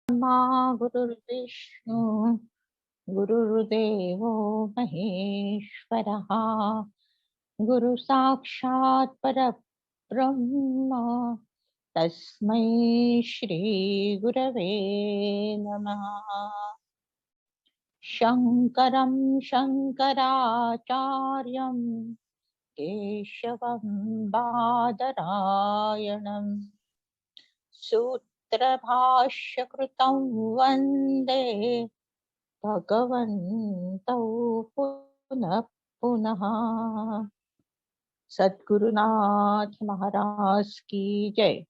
मा गुरुर्विष्णू गुरुर्देवो महेश्वरः गुरु साक्षात् परब्रह्म तस्मै श्री गुरवे नमः। शङ्करं शङ्कराचार्यं केशवं बादरायणं सूत्रभाष्यकृतं वन्दे भगवन्तौ पुनः पुनः। सद्गुरुनाथ महाराज की जय।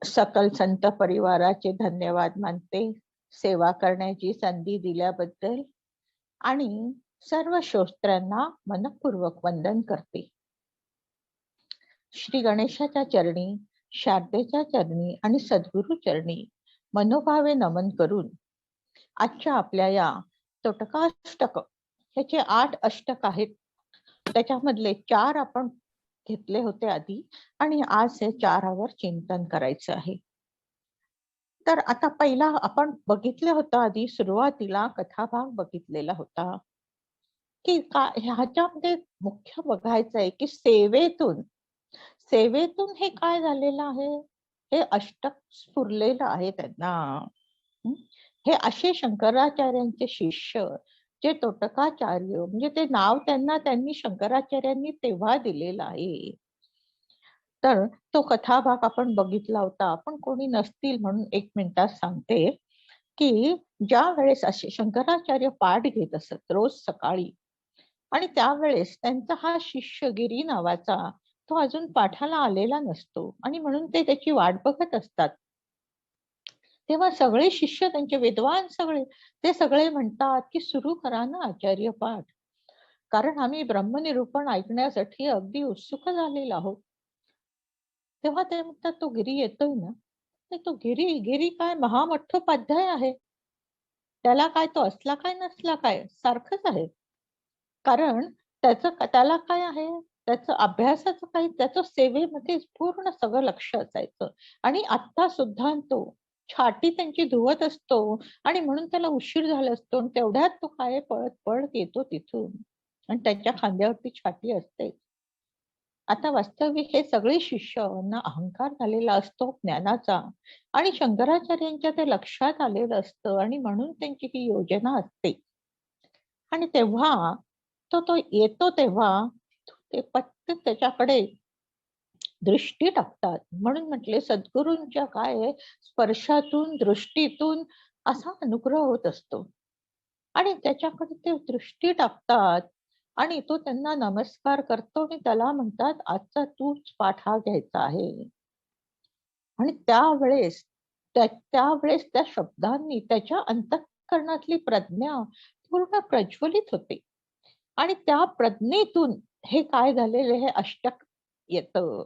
सकल संत परिवाराचे धन्यवाद मानते, सेवा करण्याची संधी दिल्याबद्दल, आणि सर्व श्रोत्यांना मनपूर्वक वंदन करते. श्री गणेशाच्या चरणी, शारदेच्या चरणी आणि सद्गुरु चरणी मनोभावे नमन करून आजच्या आपल्या या तोटकाष्टक, ह्याचे 8 अष्टक आहेत. त्याच्यामधले 4 आपण घेतले होते आधी, आणि आज हे 4वर चिंतन करायचं आहे. तर आता पहिला आपण बघितलं होतं, आधी सुरुवातीला कथाभाग बघितलेला होता की ह्याच्यामध्ये मुख्य बघायचं आहे की सेवेतून हे काय झालेलं आहे, हे अष्टक स्फुरलेलं आहे त्यांना. हे असे शंकराचार्यांचे शिष्य, जे तोटकाचार्य, म्हणजे ते नाव त्यांनी शंकराचार्यांनी तेव्हा दिलेलं आहे. तर तो कथाभाग आपण बघितला होता. आपण कोणी नसतील म्हणून 1 मिनिटात सांगते की ज्या वेळेस असे शंकराचार्य पाठ घेत असत रोज सकाळी, आणि त्यावेळेस त्यांचा हा शिष्य गिरी नावाचा, तो अजून पाठाला आलेला नसतो, आणि म्हणून ते त्याची वाट बघत असतात. तेव्हा सगळे शिष्य, त्यांचे विद्वान ते सगळे म्हणतात की सुरू करा ना आचार्य पाठ, कारण आम्ही ब्रह्मनिरूपण ऐकण्यासाठी अगदी उत्सुक झालेलो आहोत. तेव्हा ते म्हणतात, तो गिरी येतोय ना? तो गिरी काय महामठोपाध्याय आहे, त्याला काय तो असला काय नसला काय सारखंच आहे. कारण त्याला काय आहे, त्याचं अभ्यासाचं काही, त्याचं सेवेमध्ये पूर्ण सगळं लक्ष असायचं. आणि आता सुद्धा तो छाती त्यांची धुवत असतो, आणि म्हणून त्याला उशीर झाला असतो, आणि तेवढ्यात तो काय पळत येतो तिथून, आणि त्याच्या खांद्यावरती छाती असते. आता वास्तविक हे सगळे शिष्यांना अहंकार झालेला असतो ज्ञानाचा, आणि शंकराचार्यांच्या ते लक्षात आलेलं असतं, आणि म्हणून त्यांची ही योजना असते. आणि तेव्हा तो येतो, तेव्हा ते पटकन त्याच्याकडे दृष्टी टाकतात. म्हणून म्हटले, सद्गुरूंच्या काय स्पर्शातून, दृष्टीतून असा अनुग्रह होत असतो, आणि त्याच्याकडे ते दृष्टी टाकतात, आणि तो त्यांना नमस्कार करतो, आणि त्याला म्हणतात, आजचा तूच पाठ हा घ्यायचा आहे. आणि त्यावेळेस त्या शब्दांनी त्याच्या अंतःकरणातली प्रज्ञा पूर्ण प्रज्वलित होते, आणि त्या प्रज्ञेतून हे काय झालेलं, हे अष्टक येतं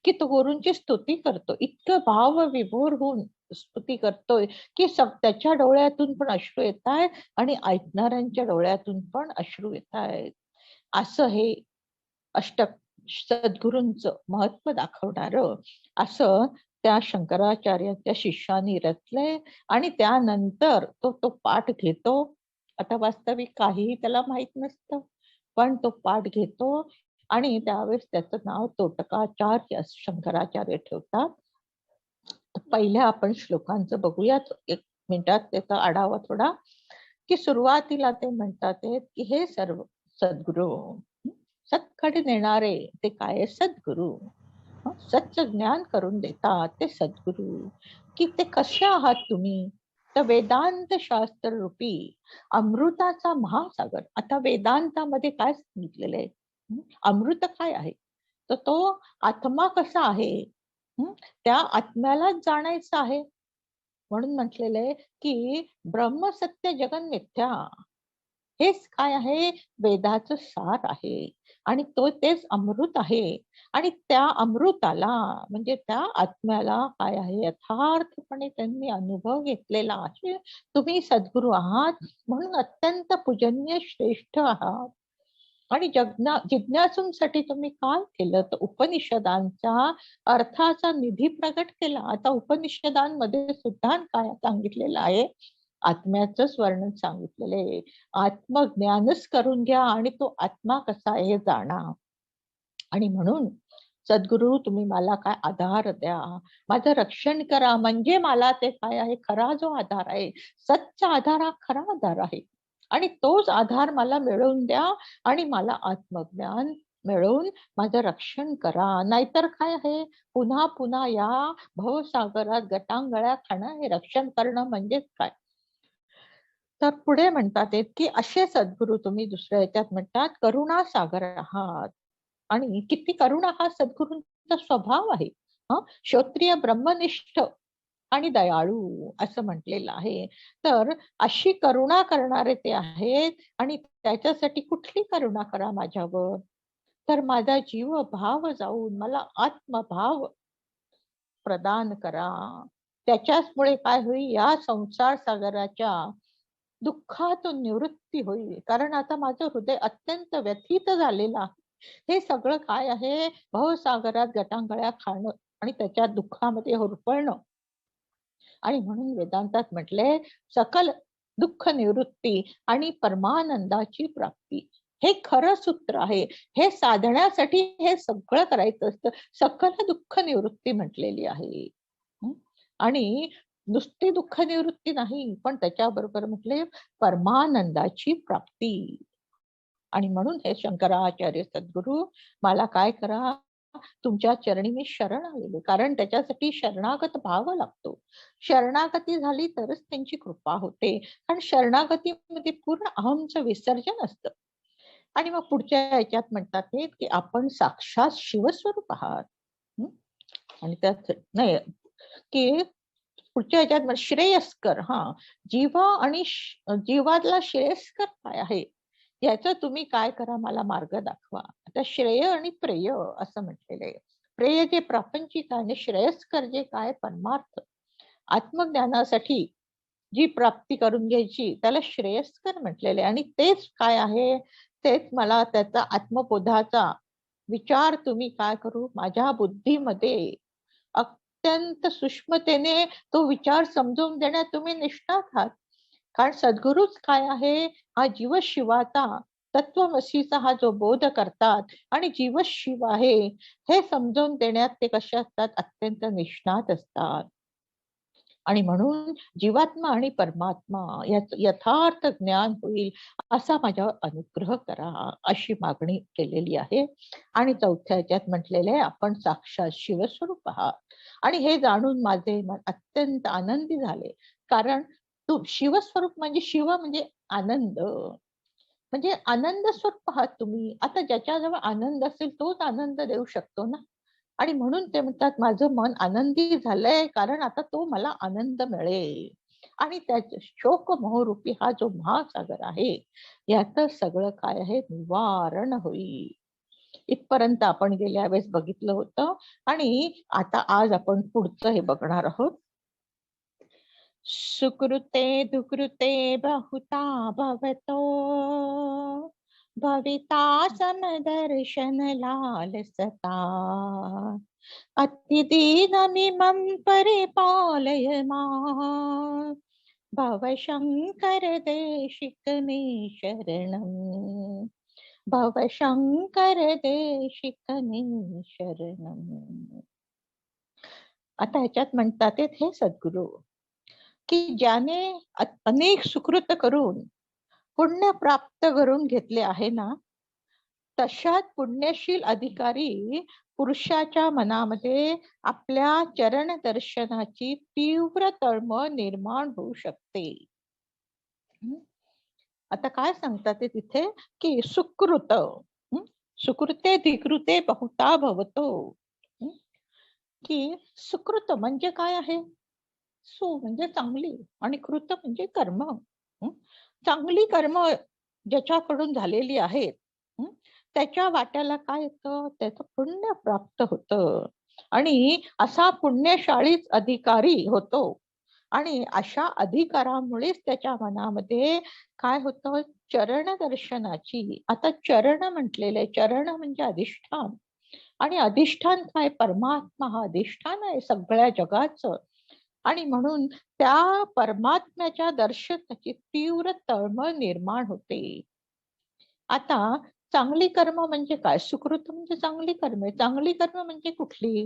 की तो गुरूंची स्तुती करतो. इतकं भाव विभोर होऊन स्तुती करतोय की त्याच्या डोळ्यातून पण अश्रू येत आहेत, आणि ऐकणाऱ्यांच्या डोळ्यातून पण अश्रू येत आहेत. असं हे अष्टक सद्गुरूंचं महत्व दाखवणार असं त्या शंकराचार्याच्या शिष्यानी रचलंय. आणि त्यानंतर तो पाठ घेतो. आता वास्तविक काहीही त्याला माहित नसतं, पण तो पाठ घेतो, आणि त्यावेळेस त्याचं नाव तोटकाचार्य शंकराचार्य ठेवतात. पहिल्या आपण श्लोकांचं बघूयात 1 मिनिटात, त्याचा आढावा थोडा. की सुरुवातीला ते म्हणतात की हे सर्व सद्गुरू, सत्कडे नेणारे ते काय सद्गुरू, सच्च ज्ञान करून देतात ते सद्गुरू. की ते कसे आहात तुम्ही, तर वेदांत शास्त्र रूपी अमृताचा महासागर. आता वेदांतामध्ये काय सांगितलेलं आहे, अमृत काय आहे, तर तो आत्मा कसा आहे, त्या आत्म्यालाच जाणायचं आहे. म्हणून म्हटलेलं आहे की ब्रह्म सत्य जगन मिथ्या, हेच काय आहे, वेदाचं सार आहे, आणि तेच अमृत आहे. आणि त्या अमृताला, म्हणजे त्या आत्म्याला काय आहे, यथार्थपणे त्यांनी अनुभव घेतलेला आहे. तुम्ही सद्गुरू आहात, म्हणून अत्यंत पूजनीय श्रेष्ठ आहात. आणि जिज्ञासूंसाठी तुम्ही काय केलं तर उपनिषदांचा अर्थाचा निधी प्रकट केला. आता उपनिषदांमध्ये सुद्धा काय सांगितलेलं आहे, आत्म्याचंच वर्णन सांगितलेलं आहे. आत्मज्ञानच करून घ्या आणि तो आत्मा कसा आहे जाणा. आणि म्हणून सद्गुरु तुम्ही मला काय आधार द्या, माझं रक्षण करा, म्हणजे मला ते काय आहे खरा जो आधार आहे, सच्चा आधार हा खरा आधार आहे. आणि तोच आधार मला मिळवून द्या आणि मला आत्मज्ञान मिळवून माझं रक्षण करा. नाहीतर काय आहे, पुन्हा पुन्हा या भवसागरात गटांगळ्या खाणं हे रक्षण करणं म्हणजेच काय. तर पुढे म्हणतात की असे सद्गुरु तुम्ही दुसऱ्या याच्यात म्हणतात करुणा सागर आहात. आणि किती करुणा हा सद्गुरूंचा स्वभाव आहे. श्रोत्रिय ब्रह्मनिष्ठ आणि दयाळू असं म्हटलेलं आहे. तर अशी करुणा करणारे ते आहेत. आणि त्याच्यासाठी कुठली करुणा करा माझ्यावर, तर माझा जीव भाव जाऊन मला आत्मभाव प्रदान करा. त्याच्याचमुळे काय होईल, या संसार सागराच्या दुःखातून निवृत्ती होईल. कारण आता माझं हृदय अत्यंत व्यथित झालेलं आहे. हे सगळं काय आहे, भवसागरात गटांगळ्या खाणं आणि त्याच्या दुःखामध्ये होरपळणं. आणि म्हणून वेदांतात म्हटले सकल दुःख निवृत्ती आणि परमानंदाची प्राप्ती हे खरं सूत्र आहे. हे साधण्यासाठी हे सगळं करायचं असतं. सकल दुःख निवृत्ती म्हटलेली आहे. आणि नुसती दुःख निवृत्ती नाही, पण त्याच्याबरोबर म्हटले परमानंदाची प्राप्ती. आणि म्हणून हे शंकराचार्य सद्गुरु मला काय करा, तुमच्या चरणी मी शरण आलेले. कारण त्याच्यासाठी शरणागत भाव लागतो. शरणागती झाली तरच त्यांची कृपा होते. कारण शरणागतीमध्ये पूर्ण अहमचं विसर्जन असतं. आणि मग पुढच्या याच्यात म्हणतात की आपण साक्षात शिवस्वरूप आहात. आणि त्यात नाही की पुढच्या याच्यात श्रेयस्कर, जीवा आणि जीवातला श्रेयस्कर काय आहे याचं तुम्ही काय करा, मला मार्ग दाखवा. आता श्रेय आणि प्रेय असं म्हटलेलं आहे. प्रेय जे प्रापंचिक आहे आणि श्रेयस्कर जे काय परमार्थ आत्मज्ञानासाठी जी प्राप्ती करून घ्यायची त्याला श्रेयस्कर म्हटलेले. आणि तेच काय आहे, तेच मला त्याचा आत्मबोधाचा विचार तुम्ही काय करू, माझ्या बुद्धीमध्ये अत्यंत सूक्ष्मतेने तो विचार समजून देण्यात तुम्ही निष्णात आहात. कारण सद्गुरूच काय आहे, हा जीव शिवाचा तत्वमसीचा हा जो बोध करतात आणि जीव शिव आहे हे समजून देण्यात ते कसे असतात, अत्यंत निष्णात असतात. आणि म्हणून जीवात्मा आणि परमात्मा याचं यथार्थ ज्ञान होईल असा माझ्यावर अनुग्रह करा अशी मागणी केलेली आहे. आणि चौथ्या याच्यात म्हटलेले आपण साक्षात शिवस्वरूप आहात. आणि हे जाणून माझे मन अत्यंत आनंदी झाले. कारण तू शिवस्वरूप म्हणजे शिव म्हणजे आनंद, म्हणजे आनंद स्वरूप आहात तुम्ही. आता ज्याच्याजवळ आनंद असेल तोच आनंद देऊ शकतो ना. आणि म्हणून ते म्हणतात माझं मन आनंदी झालंय, कारण आता तो मला आनंद मिळेल. आणि त्याच शोक मोहरूपी हा जो महासागर आहे याच सगळं काय आहे निवारण होईल. इथपर्यंत आपण गेल्या वेळेस बघितलं होतं. आणि आता आज आपण पुढचं हे बघणार आहोत. सुकृते दुकृते बहुता भवतो भविता समदर्शन लालसता अतिदीनमिमं परिपालय मां भवशंकर देशिक मे शरणं भवशंकर देशिक मे शरणं. आता ह्याच्यात म्हणतात हे सद्गुरु की ज्याने अनेक सुकृत करून पुण्य प्राप्त करून घेतले आहे ना, तशात पुण्यशील अधिकारी पुरुषाच्या मनामध्ये आपल्या चरण दर्शनाची तीव्र तळमळ निर्माण होऊ शकते. आता काय सांगतात ते तिथे की सुकृत, सुकृते धिकृते बहुता भवतो. की सुकृत म्हणजे काय आहे, सु म्हणजे चांगली आणि कृत म्हणजे कर्म. चांगली कर्म ज्याच्याकडून झालेली आहेत त्याच्या वाट्याला काय येतं, त्याचं पुण्य प्राप्त होतं. आणि असा पुण्यशाळीच अधिकारी होतो. आणि अशा अधिकारामुळेच त्याच्या मनामध्ये काय होतं, चरण दर्शनाची, आता चरण म्हटलेले, चरण म्हणजे अधिष्ठान, आणि अधिष्ठान काय, परमात्मा हा अधिष्ठान आहे सगळ्या जगाचं. आणि म्हणून त्या परमात्म्याच्या दर्शनाची तीव्र तळमळ निर्माण होते. आता चांगली कर्म म्हणजे काय, सुकृत म्हणजे चांगली कर्मे. चांगली कर्म म्हणजे कुठली,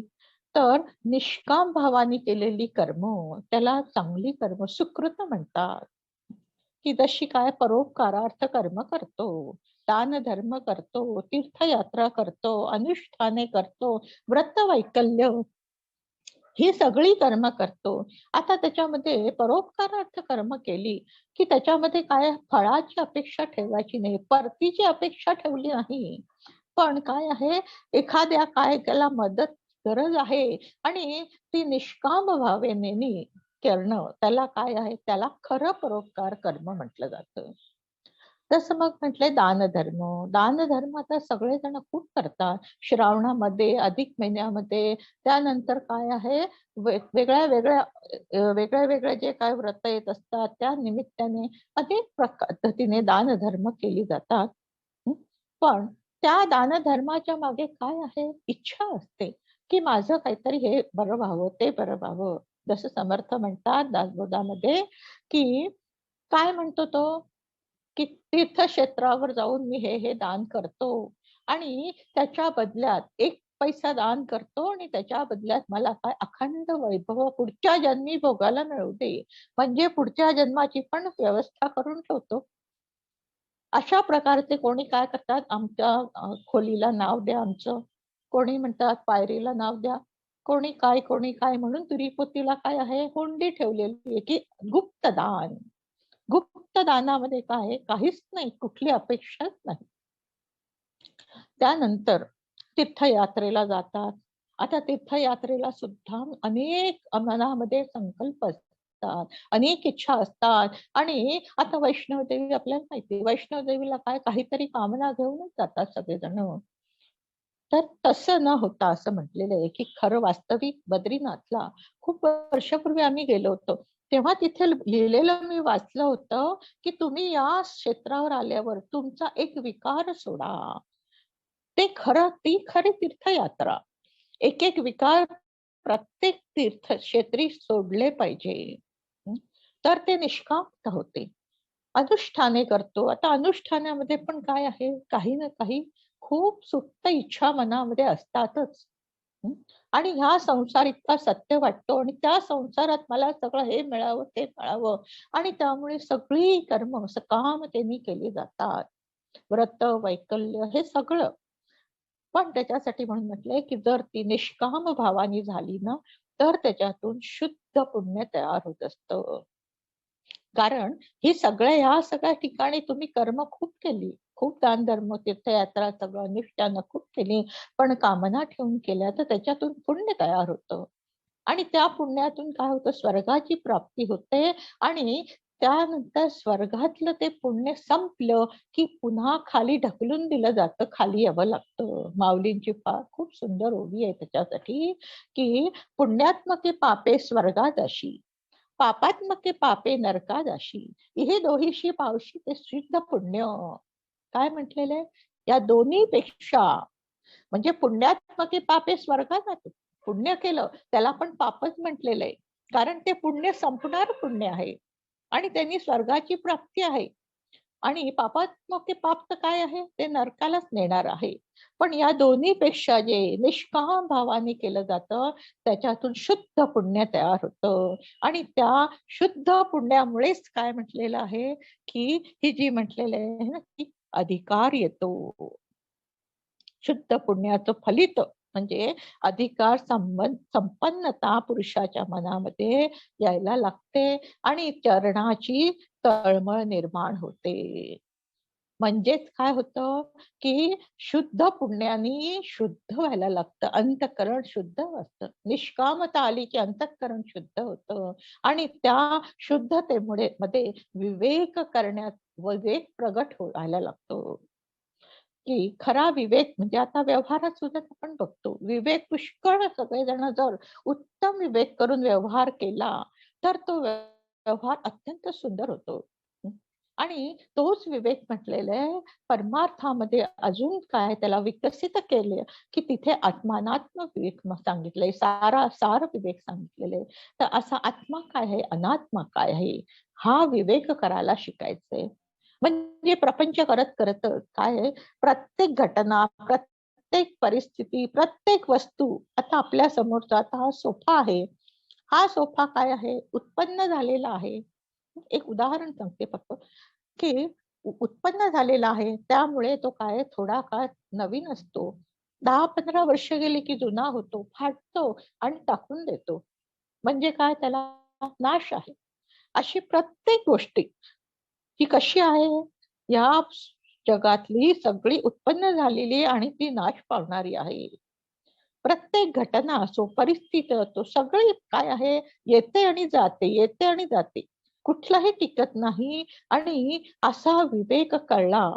तर निष्काम भावाने केलेली कर्म, त्याला चांगली कर्म सुकृत म्हणतात. की जशी काय, परोपकारार्थ कर्म करतो, दान धर्म करतो, तीर्थयात्रा करतो, अनुष्ठाने करतो, व्रत वैकल्य, ही सगळी कर्म करतो. आता त्याच्यामध्ये परोपकारार्थ कर्म केली की त्याच्यामध्ये काय, फळाची अपेक्षा ठेवायची नाही, परतीची अपेक्षा ठेवली नाही. पण काय आहे, एखाद्या काय त्याला मदत गरज आहे आणि ती निष्काम भावनेने करणं, त्याला काय आहे, त्याला खरं परोपकार कर्म म्हटलं जातं. तसं मग म्हटलंय दान धर्म. दान धर्म आता सगळेजण खूप करतात. श्रावणामध्ये, अधिक महिन्यामध्ये, त्यानंतर काय आहे, वेगळ्या वेगळ्या वेगळ्या वेगळ्या जे काय व्रत येत असतात त्या निमित्ताने अनेक पद्धतीने दान धर्म केली जातात. हं? पण त्या दान धर्माच्या मागे काय आहे, इच्छा असते की माझं काहीतरी हे बरं व्हावं, ते बरं व्हावं. जसं समर्थ म्हणतात दासबोधामध्ये की, काय म्हणतो तो, की तीर्थक्षेत्रावर जाऊन मी हे दान करतो आणि त्याच्या बदल्यात एक पैसा दान करतो आणि त्याच्या बदल्यात मला काय अखंड वैभव पुढच्या जन्मी भोगायला मिळू दे, म्हणजे पुढच्या जन्माची पण व्यवस्था करून ठेवतो. अशा प्रकारचे कोणी काय करतात, आमच्या खोलीला नाव द्या आमचं, कोणी म्हणतात पायरीला नाव द्या, कोणी काय म्हणून तुरीपोतीला काय आहे, हुंडी ठेवलेली आहे की गुप्त दान. गुप्त दानामध्ये काय आहे, काहीच नाही, कुठली अपेक्षाच नाही. त्यानंतर तीर्थयात्रेला जातात. आता तीर्थयात्रेला सुद्धा अनेक मनामध्ये संकल्प असतात, अनेक इच्छा असतात. आणि आता वैष्णवदेवी आपल्याला माहिती, वैष्णवदेवीला काय काहीतरी कामना घेऊनच जातात सगळेजण. तर तसं न होता असं म्हटलेलं आहे की खरं वास्तविक बद्रीनाथला खूप वर्षापूर्वी आम्ही गेलो होतो, तेव्हा तिथे लिहिलेलं मी वाचलं होतं की तुम्ही या क्षेत्रावर आल्यावर तुमचा एक विकार सोडा. ते खरं, ती खरी तीर्थयात्रा. एक एक विकार प्रत्येक तीर्थक्षेत्री सोडले पाहिजे. हं? तर ते निष्काम होते. अनुष्ठाने करतो. आता अनुष्ठानामध्ये पण काय आहे, काही ना काही खूप सुप्त इच्छा मनामध्ये असतातच. हं? आणि ह्या संसार इतका सत्य वाटतो आणि त्या संसारात मला सगळं हे मिळावं, ते मिळावं, आणि त्यामुळे सगळी कर्म सकामतेने केली जातात. व्रत, वैकल्य हे सगळं. पण त्याच्यासाठी म्हणून म्हटलंय की जर ती निष्काम भावानी झाली ना, तर त्याच्यातून शुद्ध पुण्य तयार होत असतं. कारण ही ह्या सगळ्या ठिकाणी तुम्ही कर्म खूप केली, खूप दान धर्म, तीर्थयात्रा, सगळं अनुष्ठानं खूप केली, पण कामना ठेवून केल्या तर त्याच्यातून पुण्य तयार होतं. आणि त्या पुण्यातून काय होतं, स्वर्गाची प्राप्ती होते. आणि त्यानंतर स्वर्गातलं ते पुण्य संपलं की पुन्हा खाली ढकलून दिलं जातं, खाली यावं लागतं. माऊलींची फार खूप सुंदर ओवी आहे त्याच्यासाठी की, पुण्यात्मके पापे स्वर्गात अशी, पापात्मके पापे नरकादाशी, हे दोहीशी पावशी ते सिद्ध पुण्य. काय म्हटलेलं आहे, या दोन्ही पेक्षा, म्हणजे पुण्यात्मके पापे स्वर्गात जाते. पुण्य केलं त्याला पण पापच म्हटलेलं आहे, कारण ते पुण्य संपणार पुण्य आहे आणि त्यांनी स्वर्गाची प्राप्ती आहे. आणि पापात्मक पाप तर काय आहे, ते नरकालाच नेणार आहे. पण या दोन्ही पेक्षा जे निष्काम भावाने केलं जातं त्याच्यातून शुद्ध पुण्य तयार होतं. आणि त्या शुद्ध पुण्यामुळेच काय म्हटलेलं आहे की, ही जी म्हटलेलं आहे ना की अधिकार येतो. शुद्ध पुण्याचं फलित म्हणजे अधिकार संपन्नता पुरुषाच्या मनामध्ये यायला लागते आणि चरणाची तळमळ निर्माण होते. म्हणजेच काय होतं की, शुद्ध पुण्याने शुद्ध व्हायला लागतं, अंतःकरण शुद्ध असतं. निष्कामता आली की अंतःकरण शुद्ध होतं आणि त्या शुद्धतेमुळे मध्ये विवेक करण्यात विवेक प्रगट व्हायला लागतो. की खरा विवेक म्हणजे आता व्यवहारात सुद्धा आपण बघतो, विवेक पुष्कळ सगळेजण जर उत्तम विवेक करून व्यवहार केला तर तो व्यवहार अत्यंत सुंदर होतो. हं. आणि तोच विवेक म्हटलेला आहे परमार्थामध्ये अजून काय त्याला विकसित केले, की तिथे आत्मानात्म विवेक सांगितलंय, सार विवेक सांगितलेले. तर असा आत्मा काय आहे, अनात्मा काय आहे, हा विवेक करायला शिकायचंय. म्हणजे प्रपंच करत करत काय आहे, प्रत्येक घटना, प्रत्येक परिस्थिती, प्रत्येक वस्तू, आता आपल्या समोरचा आता हा सोफा आहे, हा सोफा काय आहे, उत्पन्न झालेला आहे. एक उदाहरण सांगते फक्त, की उत्पन्न झालेला आहे, त्यामुळे तो काय थोडा काळ नवीन असतो. 10-15 वर्ष गेली की जुना होतो, फाटतो आणि टाकून देतो. म्हणजे काय, त्याला नाश आहे. अशी प्रत्येक गोष्टी ही कशी आहे, या जगातली सगळी उत्पन्न झालेली आणि ती नाश पावणारी आहे. प्रत्येक घटना असो, परिस्थिती असो, सगळी काय आहे, येते आणि जाते, येते आणि जाते. कुठलाही टिकत नाही. आणि असा विवेक कळला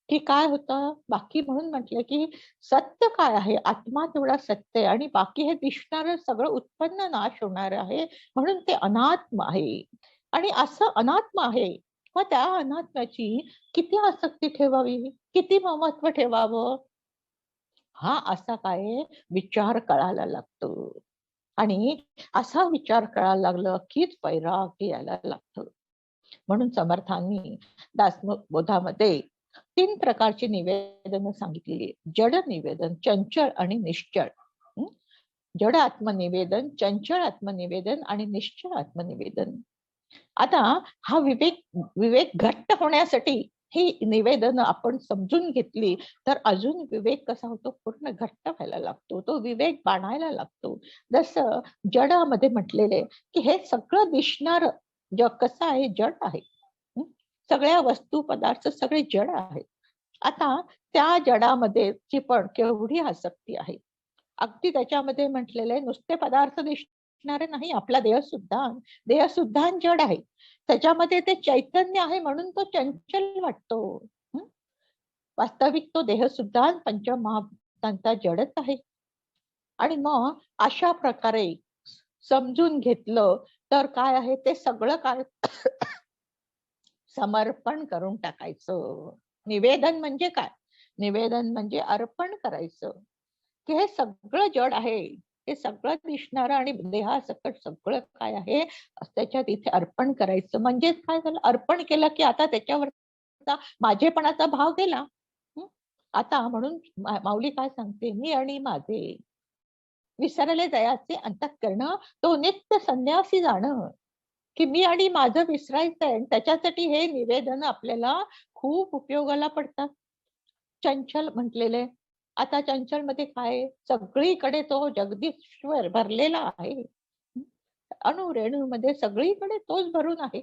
की काय होतं, बाकी म्हणून म्हटलं की सत्य काय आहे, आत्मा तेवढा सत्य आहे आणि बाकी हे दिसणारं सगळं उत्पन्न नाश होणार आहे, म्हणून ते अनात्म आहे. आणि असं अनात्म आहे, मग त्या अनात्म्याची किती आसक्ती ठेवावी, किती महत्व ठेवावं, हा असा काय विचार कळायला लागतो. आणि असा विचार कळायला लागलं कीच वैराग्य यायला लागतं. म्हणून समर्थांनी दासबोधामध्ये 3 प्रकारची निवेदन सांगितलेली, जड निवेदन, चंचल आणि निश्चळ. हं? जड आत्मनिवेदन, चंचल आत्मनिवेदन आणि निश्चळ आत्मनिवेदन. आता हा विवेक विवेक घट्ट होण्यासाठी ही निवेदन आपण समजून घेतली, तर अजून विवेक कसा होतो, पूर्ण घट्ट व्हायला लागतो, तो विवेक बाणायला लागतो. जसं जडामध्ये म्हटलेले, की हे सगळं दिसणार जग कसं आहे, जड आहे. हं? सगळ्या वस्तू पदार्थ सगळे जड आहेत. आता त्या जडामध्ये ची पण केवढी आसक्ती आहे. अगदी त्याच्यामध्ये म्हटलेले नुसते पदार्थ दिसणारे नाही, आपला देह सुद्धा जड आहे. त्याच्यामध्ये ते चैतन्य आहे म्हणून तो चंचल वाटतो. हं? वास्तविक तो देह सुद्धा पंचमहाभूतांचा जडच आहे. आणि मग अशा प्रकारे समजून घेतलं, तर काय आहे, ते सगळं काय समर्पण करून टाकायचं. निवेदन म्हणजे काय, निवेदन म्हणजे अर्पण करायचं, की हे सगळं जड आहे, हे सगळं दिसणारं आणि देहासकट सगळं काय आहे, त्याच्यात इथे अर्पण करायचं. म्हणजे काय झालं, अर्पण केलं की आता त्याच्यावर माझेपणाचा भाव गेला. हं? आता म्हणून माऊली काय सांगते, मी आणि माझे विसरले दयाचे अंतःकरण, तो नित्य संन्यासी जाणं. की मी आणि माझं विसरायचंय, त्याच्यासाठी हे निवेदन आपल्याला खूप उपयोगाला पडतात. चंचल म्हटलेले, आता चंचल मध्ये काय, सगळीकडे तो जगदीश्वर भरलेला आहे. अणु रेणू मध्ये सगळीकडे तोच भरून आहे.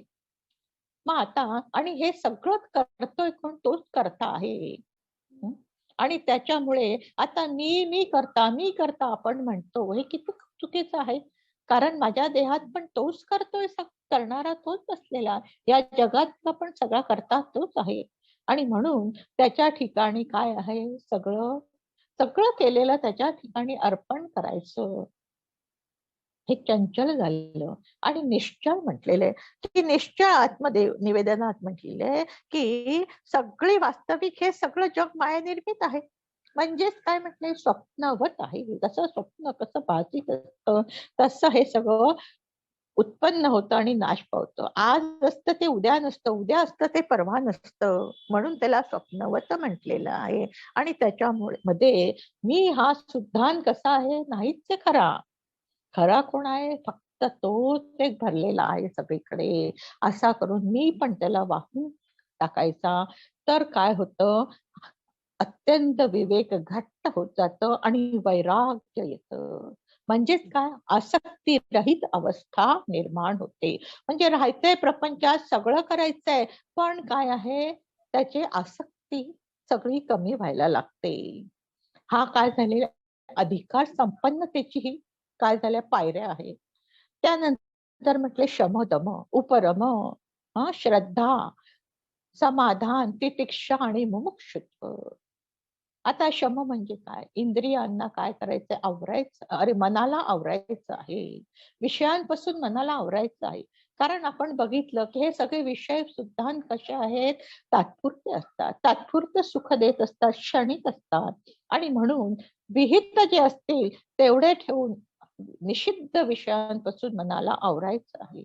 मग आता आणि हे सगळं करतोय कोण, तोच करता आहे. हं? आणि त्याच्यामुळे आता मी करता आपण म्हणतो, हे किती चुकीचं आहे. कारण माझ्या देहात पण तोच करतोय, करणारा तोच असलेला, या जगातला पण सगळा करता तोच आहे. आणि म्हणून त्याच्या ठिकाणी काय आहे, सगळं सगळं केलेलं त्याच्या ठिकाणी अर्पण करायचं. हे चंचल झालं. आणि निश्चळ म्हटलेले, की निश्चळ आत्मदेव निवेदनात म्हटलेले, की सगळी वास्तविक हे सगळं जग मायानिर्मित आहे. म्हणजेच काय म्हटलंय, स्वप्नवत आहे. जसं स्वप्न कसं भासित असतं, तसं हे सगळं उत्पन्न होतं आणि नाश पावतं. आज असतं ते उद्या नसतं, उद्या असतं ते परवा नसतं. म्हणून त्याला स्वप्नवत म्हटलेलं आहे. आणि त्याच्यामुळे मध्ये मी हा सुद्धा कसा आहे, नाहीच आहे खरा. खरा कोण आहे, फक्त तोच एक भरलेला आहे सगळीकडे. असा करून मी पण त्याला वाहून टाकायचा. तर काय होतं, अत्यंत विवेक घट्ट होत जातं आणि वैराग्य येतं. म्हणजेच काय, आसक्ती रहित अवस्था निर्माण होते. म्हणजे राहायचंय प्रपंचात, सगळं करायचंय, पण काय आहे, त्याची आसक्ती सगळी कमी व्हायला लागते. हा काय झालेला, अधिकार संपन्नतेची ही काय झाल्या पायऱ्या आहेत. त्यानंतर म्हटले शमदम, उपरम, श्रद्धा, समाधान, तितिक्षा आणि मुमुक्षुत्व. आता शम म्हणजे काय? इंद्रियांना काय करायचं? आवरायचं. अरे मनाला आवरायचं आहे. विषयांपासून मनाला आवरायचं आहे. कारण आपण बघितलं की हे सगळे विषय सुद्धा कसे आहेत? तात्पुरते असतात. तात्पुरतं सुख देत असतात, क्षणिक असतात. आणि म्हणून विहित जे असतील तेवढे ठेवून निषिद्ध विषयांपासून मनाला आवरायचं आहे.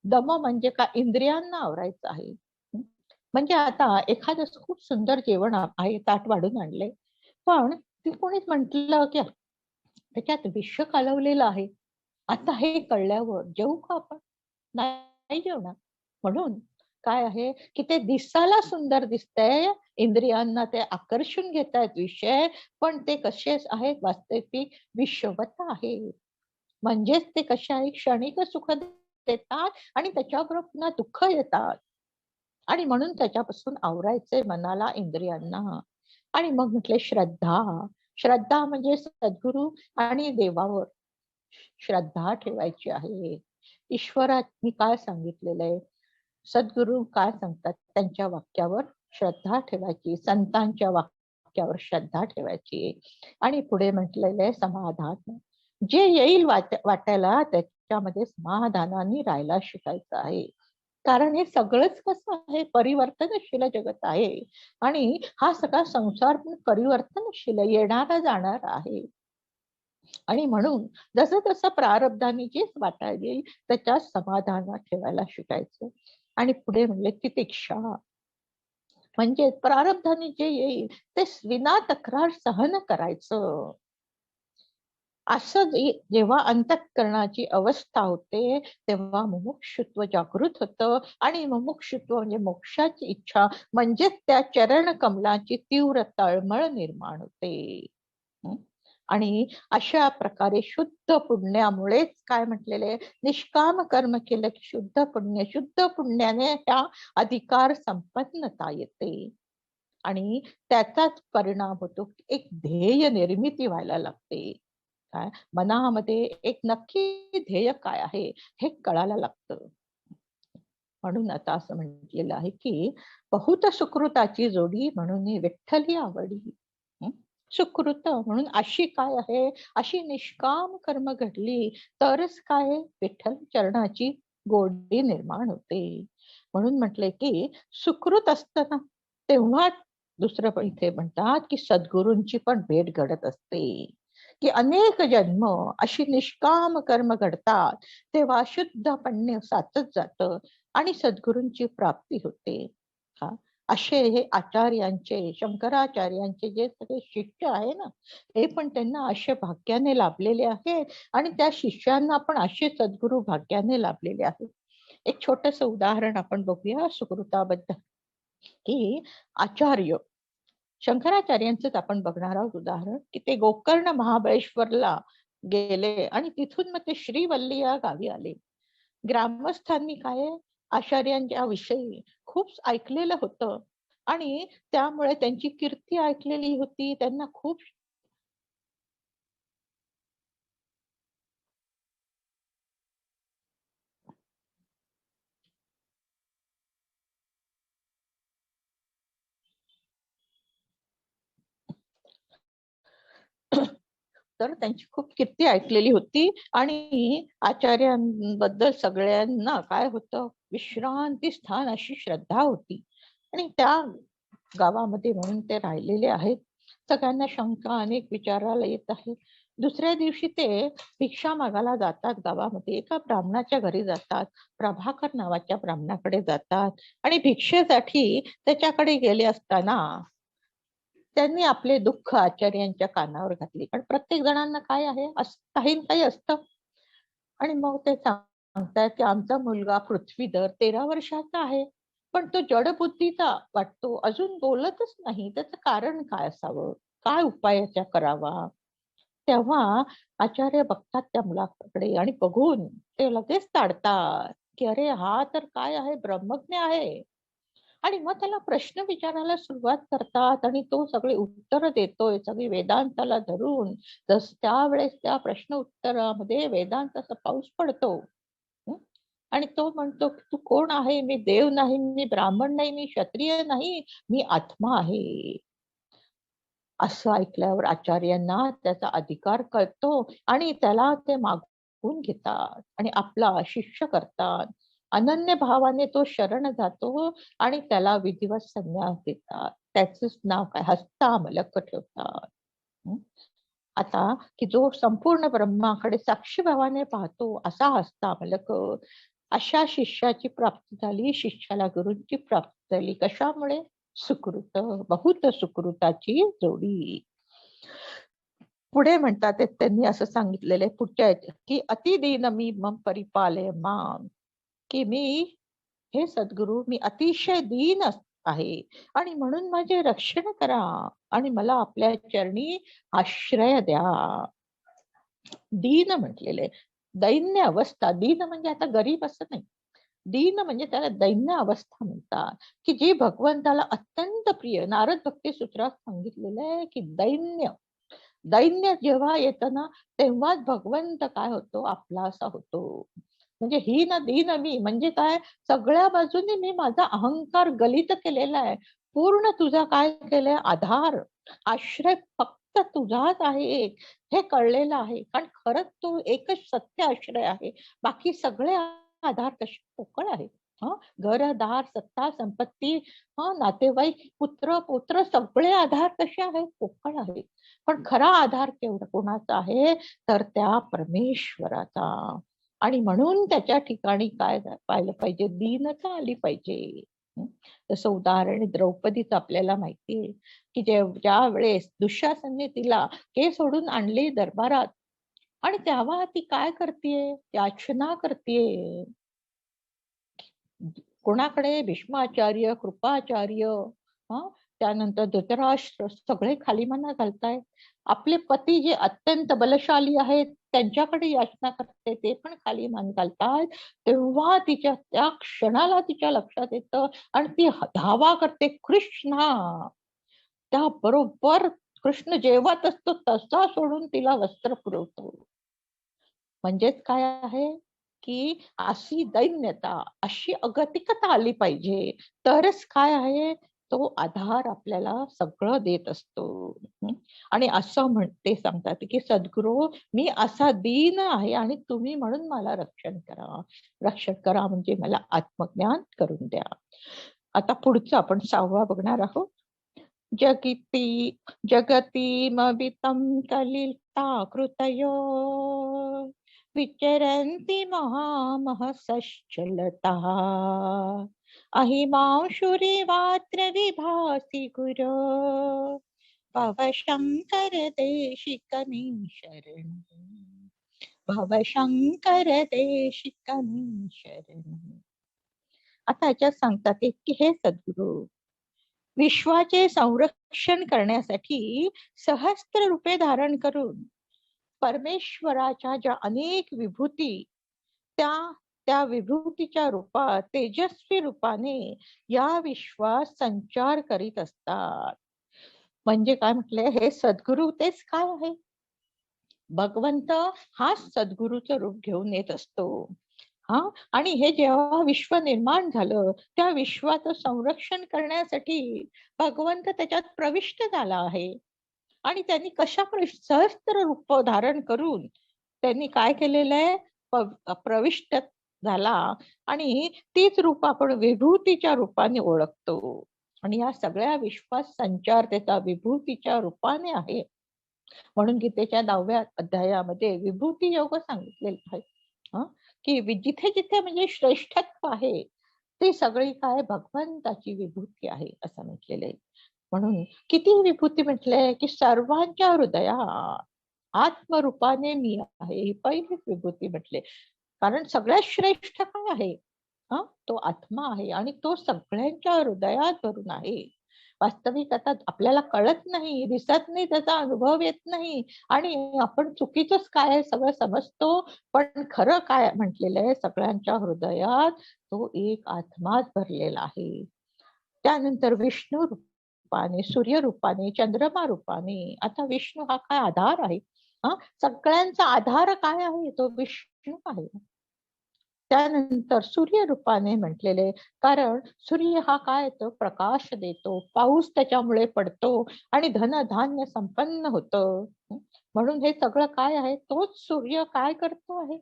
दम म्हणजे काय? इंद्रियांना आवरायचं आहे. म्हणजे आता एखादं खूप सुंदर जेवण आहे, ताट वाढून आणले, पण ते कोणीच म्हटलं की त्याच्यात विष कालवलेलं आहे. आता हे कळल्यावर जेवू का आपण? नाही जेवणार. म्हणून काय आहे की ते दिसायला सुंदर दिसतंय, इंद्रियांना ते आकर्षून घेतायत विषय, पण ते कसे आहेत? वास्तविक विषवत आहे. म्हणजेच ते कसे आहे? क्षणिक सुख देतात आणि त्याच्याबरोबर पुन्हा दुःख येतात. आणि म्हणून त्याच्यापासून आवरायचे मनाला, इंद्रियांना. आणि मग म्हटले श्रद्धा. श्रद्धा म्हणजे सद्गुरु आणि देवावर श्रद्धा ठेवायची आहे. ईश्वरांनी काय सांगितलेलं आहे? सद्गुरु काय सांगतात? त्यांच्या वाक्यावर श्रद्धा ठेवायची, संतांच्या वाक्यावर श्रद्धा ठेवायची. आणि पुढे म्हटलेलं आहे समाधान. जे येईल वाटायला त्याच्यामध्ये समाधानाने राहायला शिकायचं आहे. कारण हे सगळंच कसं आहे? परिवर्तनशील जगत आहे. आणि हा सगळा संसार पण परिवर्तनशील येणारा जाणारा आहे. आणि म्हणून जसं तसं प्रारब्धाने जे वाटायला येईल त्याच्यात समाधान ठेवायला शिकायचं. आणि पुढे म्हणले तितिक्षा म्हणजे प्रारब्धाने जे येईल ते विना तक्रार सहन करायचं. असं जेव्हा अंतःकरणाची अवस्था होते तेव्हा मुमुक्षुत्व जागृत होतं. आणि मुमुक्षुत्व म्हणजे मोक्षाची इच्छा, म्हणजे त्या चरण कमलाची तीव्र तळमळ निर्माण होते. आणि अशा प्रकारे शुद्ध पुण्यामुळेच काय म्हटलेले, निष्काम कर्म केलं की शुद्ध पुण्य, शुद्ध पुण्याने त्या अधिकार संपन्नता येते. आणि त्याचाच परिणाम होतो, एक ध्येय निर्मिती व्हायला लागते. काय मनामध्ये एक नक्की ध्येय काय आहे हे कळायला लागतं. म्हणून आता असं म्हटलेलं आहे की बहुत सुकृताची जोडी म्हणून विठ्ठली आवडी. सुकृत म्हणून अशी काय आहे? अशी निष्काम कर्म घडली तरच काय? विठ्ठल चरणाची गोडी निर्माण होते. म्हणून म्हटले की सुकृत असताना तेव्हा दुसरं पण इथे म्हणतात की सद्गुरूंची पण भेट घडत असते. की अनेक जन्म अशी निष्काम कर्म घडतात तेव्हा शुद्ध पुण्य साचत जात आणि सद्गुरूंची प्राप्ती होते. हा असे हे आचार्यांचे, शंकराचार्यांचे जे सगळे शिष्य आहे ना, हे पण त्यांना असे भाग्याने लाभलेले आहेत. आणि त्या शिष्यांना पण असे सद्गुरू भाग्याने लाभलेले आहेत. एक छोटस उदाहरण आपण बघूया सुकृताबद्दल. की आचार्य शंकराचार्यांचंच आपण बघणार आहोत उदाहरण. की ते गोकर्ण महाबळेश्वरला गेले आणि तिथून मग ते श्रीवल्ली या गावी आले. ग्रामस्थांनी काय आचार्यांच्या विषयी खूप ऐकलेलं होतं आणि त्यामुळे त्यांची कीर्ती ऐकलेली होती. त्यांना खूप तर त्यांची खूप कीर्ती ऐकलेली होती. आणि आचार्यांबद्दल सगळ्यांना काय होतं? विश्रांती स्थान अशी श्रद्धा होती. आणि त्या गावामध्ये म्हणून ते राहिलेले आहेत. सगळ्यांना शंका अनेक विचारायला येत आहे. दुसऱ्या दिवशी ते भिक्षा मागायला जातात. गावामध्ये एका ब्राह्मणाच्या घरी जातात. प्रभाकर नावाच्या ब्राह्मणाकडे जातात आणि भिक्षेसाठी त्याच्याकडे गेले असताना त्यांनी आपले दुःख आचार्यांच्या कानावर घातले. पण प्रत्येक जणांना काय आहे, काही काही असतं. आणि मग ते सांगतायत की आमचा मुलगा पृथ्वीधर 13 वर्षाचा आहे, पण तो जडबुद्धीचा वाटतो, अजून बोलतच नाही. त्याचं कारण काय असावं? काय उपाय करावा? तेव्हा आचार्य बघतात त्या मुलाकडे आणि बघून ते लगेच ताडतात की अरे हा तर काय आहे? ब्रह्मज्ञ आहे. आणि मग त्याला प्रश्न विचारायला सुरुवात करतात आणि तो सगळे उत्तर देतोय, सगळी वेदांताला धरून. तस त्यावेळेस त्या प्रश्न उत्तरामध्ये वेदांताचा पाऊस पडतो. हं? आणि तो म्हणतो की तू कोण आहे? मी देव नाही, मी ब्राह्मण नाही, मी क्षत्रिय नाही, मी आत्मा आहे. असं ऐकल्यावर आचार्यांना त्याचा अधिकार कळतो आणि त्याला ते मागून घेतात आणि आपला शिष्य करतात. अनन्य भावाने तो शरण जातो आणि त्याला विधिवत संन्यास देतात. त्याच नाव काय, हस्तामलक ठेवतात. हं? आता की जो संपूर्ण ब्रह्माकडे साक्षी भावाने पाहतो असा हस्तामलक, अशा शिष्याची प्राप्ती झाली, शिष्याला गुरूंची प्राप्ती झाली. कशामुळे? सुकृत, बहुत सुकृताची जोडी. पुढे म्हणतात त्यांनी असं सांगितलेलं आहे पुढच्या याच्यात, की अतिदीन मी मम परिपालय माम, की मी, हे सद्गुरु, मी अतिशय दीन आहे आणि म्हणून माझे रक्षण करा आणि मला आपल्या चरणी आश्रय द्या. दीन म्हटलेले, दैन्य अवस्था. दीन म्हणजे आता गरीब असं नाही, दीन म्हणजे त्याला दैन्य अवस्था म्हणतात, की जी भगवंताला अत्यंत प्रिय. नारद भक्ती सूत्रात सांगितलेलं आहे की दैन्य, दैन्य जेव्हा येतं ना, तेव्हाच भगवंत काय होतो, आपला असा होतो. म्हणजे ही ना दीन मी म्हणजे काय, सगळ्या बाजूने मी माझा अहंकार गलित केलेला आहे. पूर्ण तुझा काय केलंय, आधार, आश्रय फक्त तुझाच आहे हे कळलेलं आहे. कारण खरंच तो एकच सत्य आश्रय आहे. बाकी सगळे आधार कसे पोकळ आहे. घरदार, सत्ता, संपत्ती, नातेवाईक, पुत्र पुत्र, सगळे आधार कसे आहेत, पोकळ आहे. पण खरा आधार केवढा कोणाचा आहे, तर त्या परमेश्वराचा. आणि म्हणून त्याच्या ठिकाणी काय पाहिलं पाहिजे, दीनता आली पाहिजे. जसं उदाहरण द्रौपदीच आपल्याला माहितीये, की ज्या वेळेस दुःशासनने तिला के सोडून आणली दरबारात आणि तेव्हा ती काय करतीये, याचना करतीये. कोणाकडे? भीष्माचार्य, कृपाचार्य, त्यानंतर धृतराष्ट्र, सगळे खाली मना घालतायत. आपले पती जे अत्यंत बलशाली आहेत त्यांच्याकडे याचना करते, ते पण खाली मान घालतात. तेव्हा तिच्या त्या क्षणाला तिच्या लक्षात येतं आणि ती धावा करते कृष्णा. त्या बरोबर कृष्ण जेवत असतो तसा सोडून तिला वस्त्र पुरवतो. म्हणजेच काय आहे, की अशी दैन्यता, अशी अगतिकता आली पाहिजे, तरच काय आहे, तो आधार आपल्याला सगळं देत असतो. आणि असं म्हणते सांगतात की सद्गुरू, मी असा दीन आहे आणि तुम्ही म्हणून मला रक्षण करा. रक्षण करा म्हणजे मला आत्मज्ञान करून द्या. आता पुढचं आपण 6वा बघणार आहोत. जगती जगतीमवितं कलिता कृतयो विचरन्ति महामहसश्चलतः अहिमांशुरिवात्र विभासि गुरो भवशंकर देशिकनी शरण, भवशंकर देशिकनी शरण. आता याच्यात सांगतात की हे सद्गुरू, विश्वाचे संरक्षण करण्यासाठी सहस्त्र रूपे धारण करून परमेश्वराच्या ज्या अनेक विभूती, त्या त्या विभूतीच्या रूपात, तेजस्वी रूपाने या विश्वात संचार करीत असतात. म्हणजे काय म्हटले, हे सद्गुरू तेच काय आहे, भगवंत हा सद्गुरूचं रूप घेऊन येत असतो. आणि हे जेव्हा विश्व निर्माण झालं, त्या विश्वाचं संरक्षण करण्यासाठी भगवंत त्याच्यात प्रविष्ट झाला आहे. आणि त्यांनी कशा सहस्त्र रूप धारण करून त्यांनी काय केलेलं आहे, प्रविष्ट झाला. आणि तीच रूप आपण विभूतीच्या रूपाने ओळखतो. आणि या सगळ्या विश्वात संचार त्याचा विभूतीच्या रूपाने आहे. म्हणून गीतेच्या 9व्या अध्यायामध्ये विभूती योग सांगितलेला आहे, की जिथे जिथे म्हणजे श्रेष्ठत्व आहे ते सगळी काय भगवंताची विभूती आहे असं म्हटलेलं आहे. म्हणून किती विभूती म्हटलंय, की सर्वांच्या हृदयात आत्मरूपाने मी आहे, ही पहिलीच विभूती म्हटले. कारण सगळ्यात श्रेष्ठ काय आहे, तो आत्मा आहे आणि तो सगळ्यांच्या हृदयात भरून आहे. वास्तविक आता आपल्याला कळत नाही, दिसत नाही, त्याचा अनुभव येत नाही आणि आपण चुकीचंच काय सगळं समजतो. पण खरं काय म्हटलेलं आहे, सगळ्यांच्या हृदयात तो एक आत्माच भरलेला आहे. त्यानंतर विष्णू रूपाने, सूर्य रूपाने, चंद्रमा रूपाने. आता विष्णू हा काय आधार आहे, सगळ्यांचा आधार काय आहे, तो विष्णू आहे. त्यानंतर सूर्य रूपाने म्हटलेले, कारण सूर्य हा काय तो प्रकाश देतो, पाऊस त्याच्यामुळे पडतो आणि धनधान्य संपन्न होतं. म्हणून हे सगळं काय आहे, तोच सूर्य काय करतो आहे,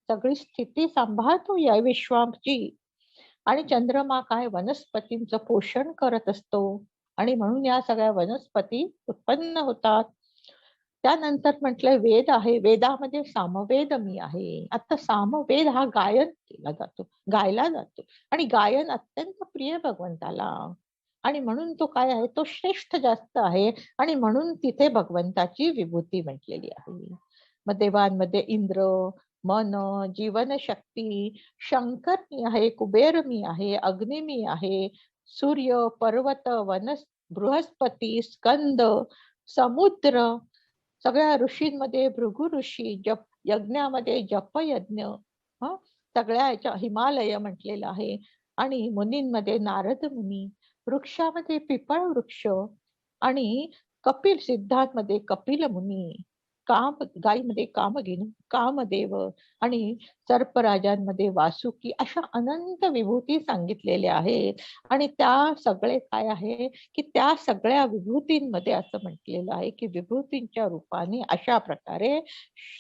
सगळी स्थिती सांभाळतो या विश्वाची. आणि चंद्रमा काय वनस्पतींचं पोषण करत असतो आणि म्हणून या सगळ्या वनस्पती उत्पन्न होतात. त्यानंतर म्हटलंय वेद आहे, वेदामध्ये सामवेद मी आहे. आता सामवेद हा गायन केला जातो, गायला जातो आणि गायन अत्यंत प्रिय भगवंताला, आणि म्हणून तो काय आहे, तो श्रेष्ठ जास्त आहे आणि म्हणून तिथे भगवंताची विभूती म्हटलेली आहे. मग देवांमध्ये इंद्र, मन, जीवन शक्ती, शंकर मी आहे, कुबेर मी आहे, अग्नी मी आहे, सूर्य, पर्वत, बृहस्पती, स्कंद, समुद्र, सगळ्या ऋषींमध्ये भृगु ऋषी, जप यज्ञामध्ये जपयज्ञ, सगळ्या हिमालय म्हटलेलं आहे, आणि मुनींमध्ये नारद मुनी, वृक्षामध्ये पिपळ वृक्ष, आणि कपिल सिद्धांतमध्ये कपिल मुनी, गायीमध्ये कामधेनू कामदेव, आणि सर्पराजांमध्ये वासुकी, अशा अनंत विभूती सांगितलेल्या आहेत. आणि त्या सगळे काय आहे की त्या सगळ्या विभूतींमध्ये असं म्हटलेलं आहे की विभूतींच्या रूपाने अशा प्रकारे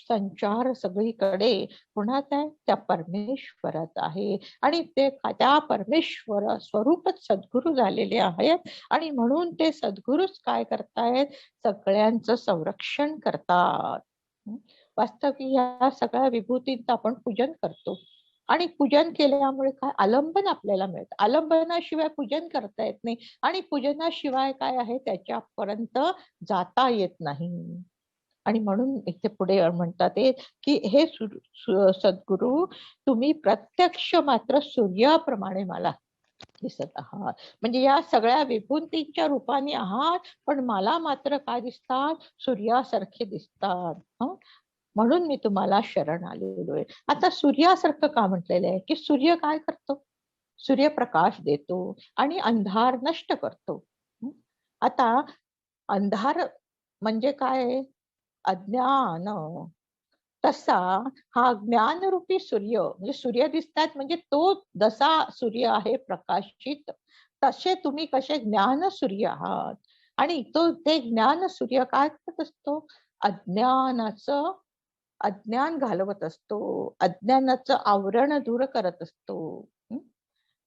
संचार सगळीकडे कुणाचा आहे, त्या परमेश्वराचा आहे. आणि ते त्या परमेश्वर स्वरूपच सद्गुरु झालेले आहेत आणि म्हणून ते सद्गुरुच काय करतायत, सगळ्यांचं संरक्षण करतात. वास्तविक या सगळ्या विभूतींचं आपण पूजन करतो आणि पूजन केल्यामुळे काय आलंबन आपल्याला मिळतं. आलंबनाशिवाय पूजन करता येत नाही आणि पूजनाशिवाय काय आहे, त्याच्यापर्यंत जाता येत नाही. आणि म्हणून इथे पुढे म्हणतात की हे सद्गुरु, तुम्ही प्रत्यक्ष मात्र सूर्याप्रमाणे मला दिसत आहात, म्हणजे या सगळ्या विभूतींच्या रूपाने आहात, पण मला मात्र काय दिसतात, सूर्यासारखे दिसतात. म्हणून मी तुम्हाला शरण आलेलो आहे. आता सूर्यासारखं का म्हटलेलं आहे की सूर्य काय करतो, सूर्यप्रकाश देतो आणि अंधार नष्ट करतो. आता अंधार म्हणजे काय, अज्ञान, तसा हा ज्ञानरूपी सूर्य, म्हणजे सूर्य दिसतात म्हणजे तो जसा सूर्य आहे प्रकाशित, तसे तुम्ही कसे ज्ञान सूर्य आहात. आणि तो ते ज्ञान सूर्य काय करत असतो, अज्ञानाचं अज्ञान घालवत असतो, अज्ञानाचं आवरण दूर करत असतो.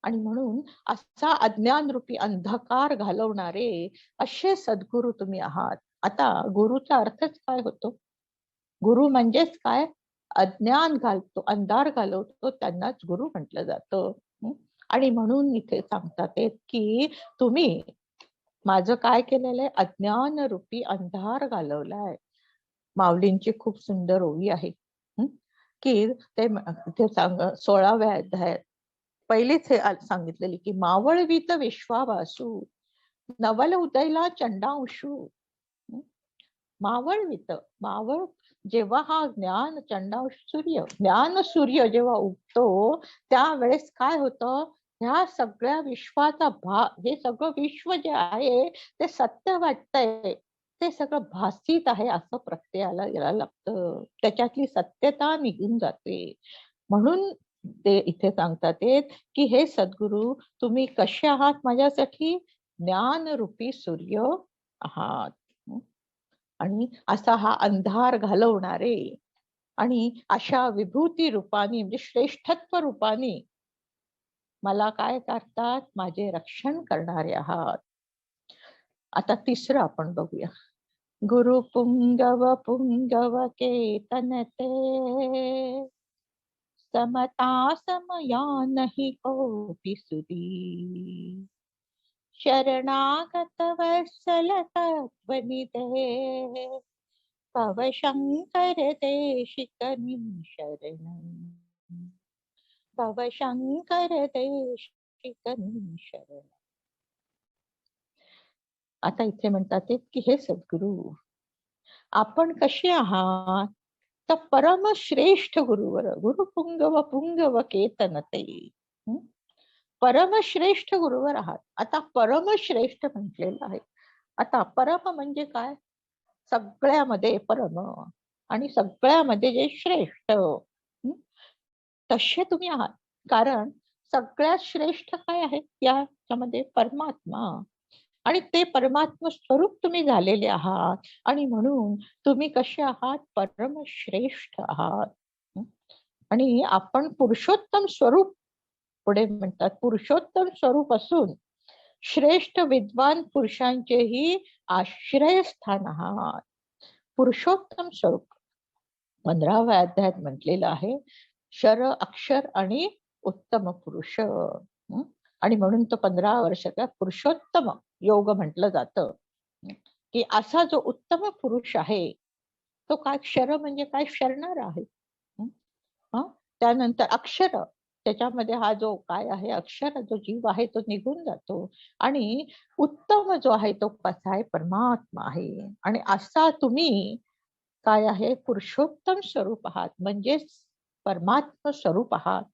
आणि म्हणून असा अज्ञान रूपी अंधकार घालवणारे असे सद्गुरु तुम्ही आहात. आता गुरुचा अर्थच काय होतो, गुरु म्हणजेच काय, अज्ञान घालतो, अंधार घालवतो, त्यांनाच गुरु म्हटलं जातं. आणि म्हणून इथे सांगतात की तुम्ही माझं काय केलेलं आहे, अज्ञान रूपी अंधार घालवलाय. माऊलींची खूप सुंदर ओवी आहे की ते 16व्या अध्यायात पहिलीच हे सांगितलेली की मावळवीत विश्वावासू, नवल उदयला चंडांशू. मावळवीत, मावळ जेव्हा हा ज्ञान चंडांश सूर्य, ज्ञान सूर्य जेव्हा उगतो त्यावेळेस काय होतं, ह्या सगळ्या विश्वाचा हे सगळं विश्व जे आहे ते सत्य वाटतंय, ते सगळं भासित आहे असं प्रत्ययाला यायला लागतं, त्याच्यातली सत्यता निघून जाते. म्हणून ते इथे सांगतात की हे सद्गुरु, तुम्ही कसे आहात माझ्यासाठी, ज्ञान रूपी सूर्य आहात. आणि असा हा अंधार घालवणारे आणि अशा विभूती रूपाने, म्हणजे श्रेष्ठत्व रूपाने मला काय करतात, माझे रक्षण करणारे आहात. आता तिसरं आपण बघूया, गुरु पुंगव पुंगव केतन ते, समता समया नहीं कोटि सुधी, शरणागत वत्सल तत्वनिधे, भव शंकर देशिक शरणं, भव शंकर देशिक शरणं. आता इथे म्हणतात की हे सद्गुरु, आपण कसे आहात, तर परमश्रेष्ठ गुरुवर, गुरु पुंगव पुंगव केतन ते, परमश्रेष्ठ गुरुवर आहात. आता परमश्रेष्ठ म्हटलेलं आहे. आता परम म्हणजे काय, सगळ्यामध्ये परम आणि सगळ्यामध्ये जे श्रेष्ठ. तसे तुम्ही आहात. कारण सगळ्यात श्रेष्ठ काय आहे याच्यामध्ये? परमात्मा. आणि ते परमात्मा स्वरूप तुम्ही झालेले आहात आणि म्हणून तुम्ही कसे आहात? परमश्रेष्ठ आहात. आणि आपण पुरुषोत्तम स्वरूप, पुढे म्हणतात, पुरुषोत्तम स्वरूप असून श्रेष्ठ विद्वान पुरुषांचेही आश्रयस्थान आहात. पुरुषोत्तम स्वरूप 15व्या अध्यायात म्हटलेलं आहे, क्षर अक्षर आणि उत्तम पुरुष. आणि म्हणून तो 15 वर्षाचा पुरुषोत्तम योग म्हटलं जातं, की असा जो उत्तम पुरुष आहे तो काय? क्षर म्हणजे काय? शरणार आहे. त्यानंतर अक्षर, त्याच्यामध्ये हा जो काय आहे अक्षर, जो जीव आहे तो निघून जातो. आणि उत्तम जो आहे तो कसा आहे? परमात्मा आहे. आणि असा तुम्ही काय आहे? पुरुषोत्तम स्वरूप आहात, म्हणजेच परमात्मा स्वरूप आहात.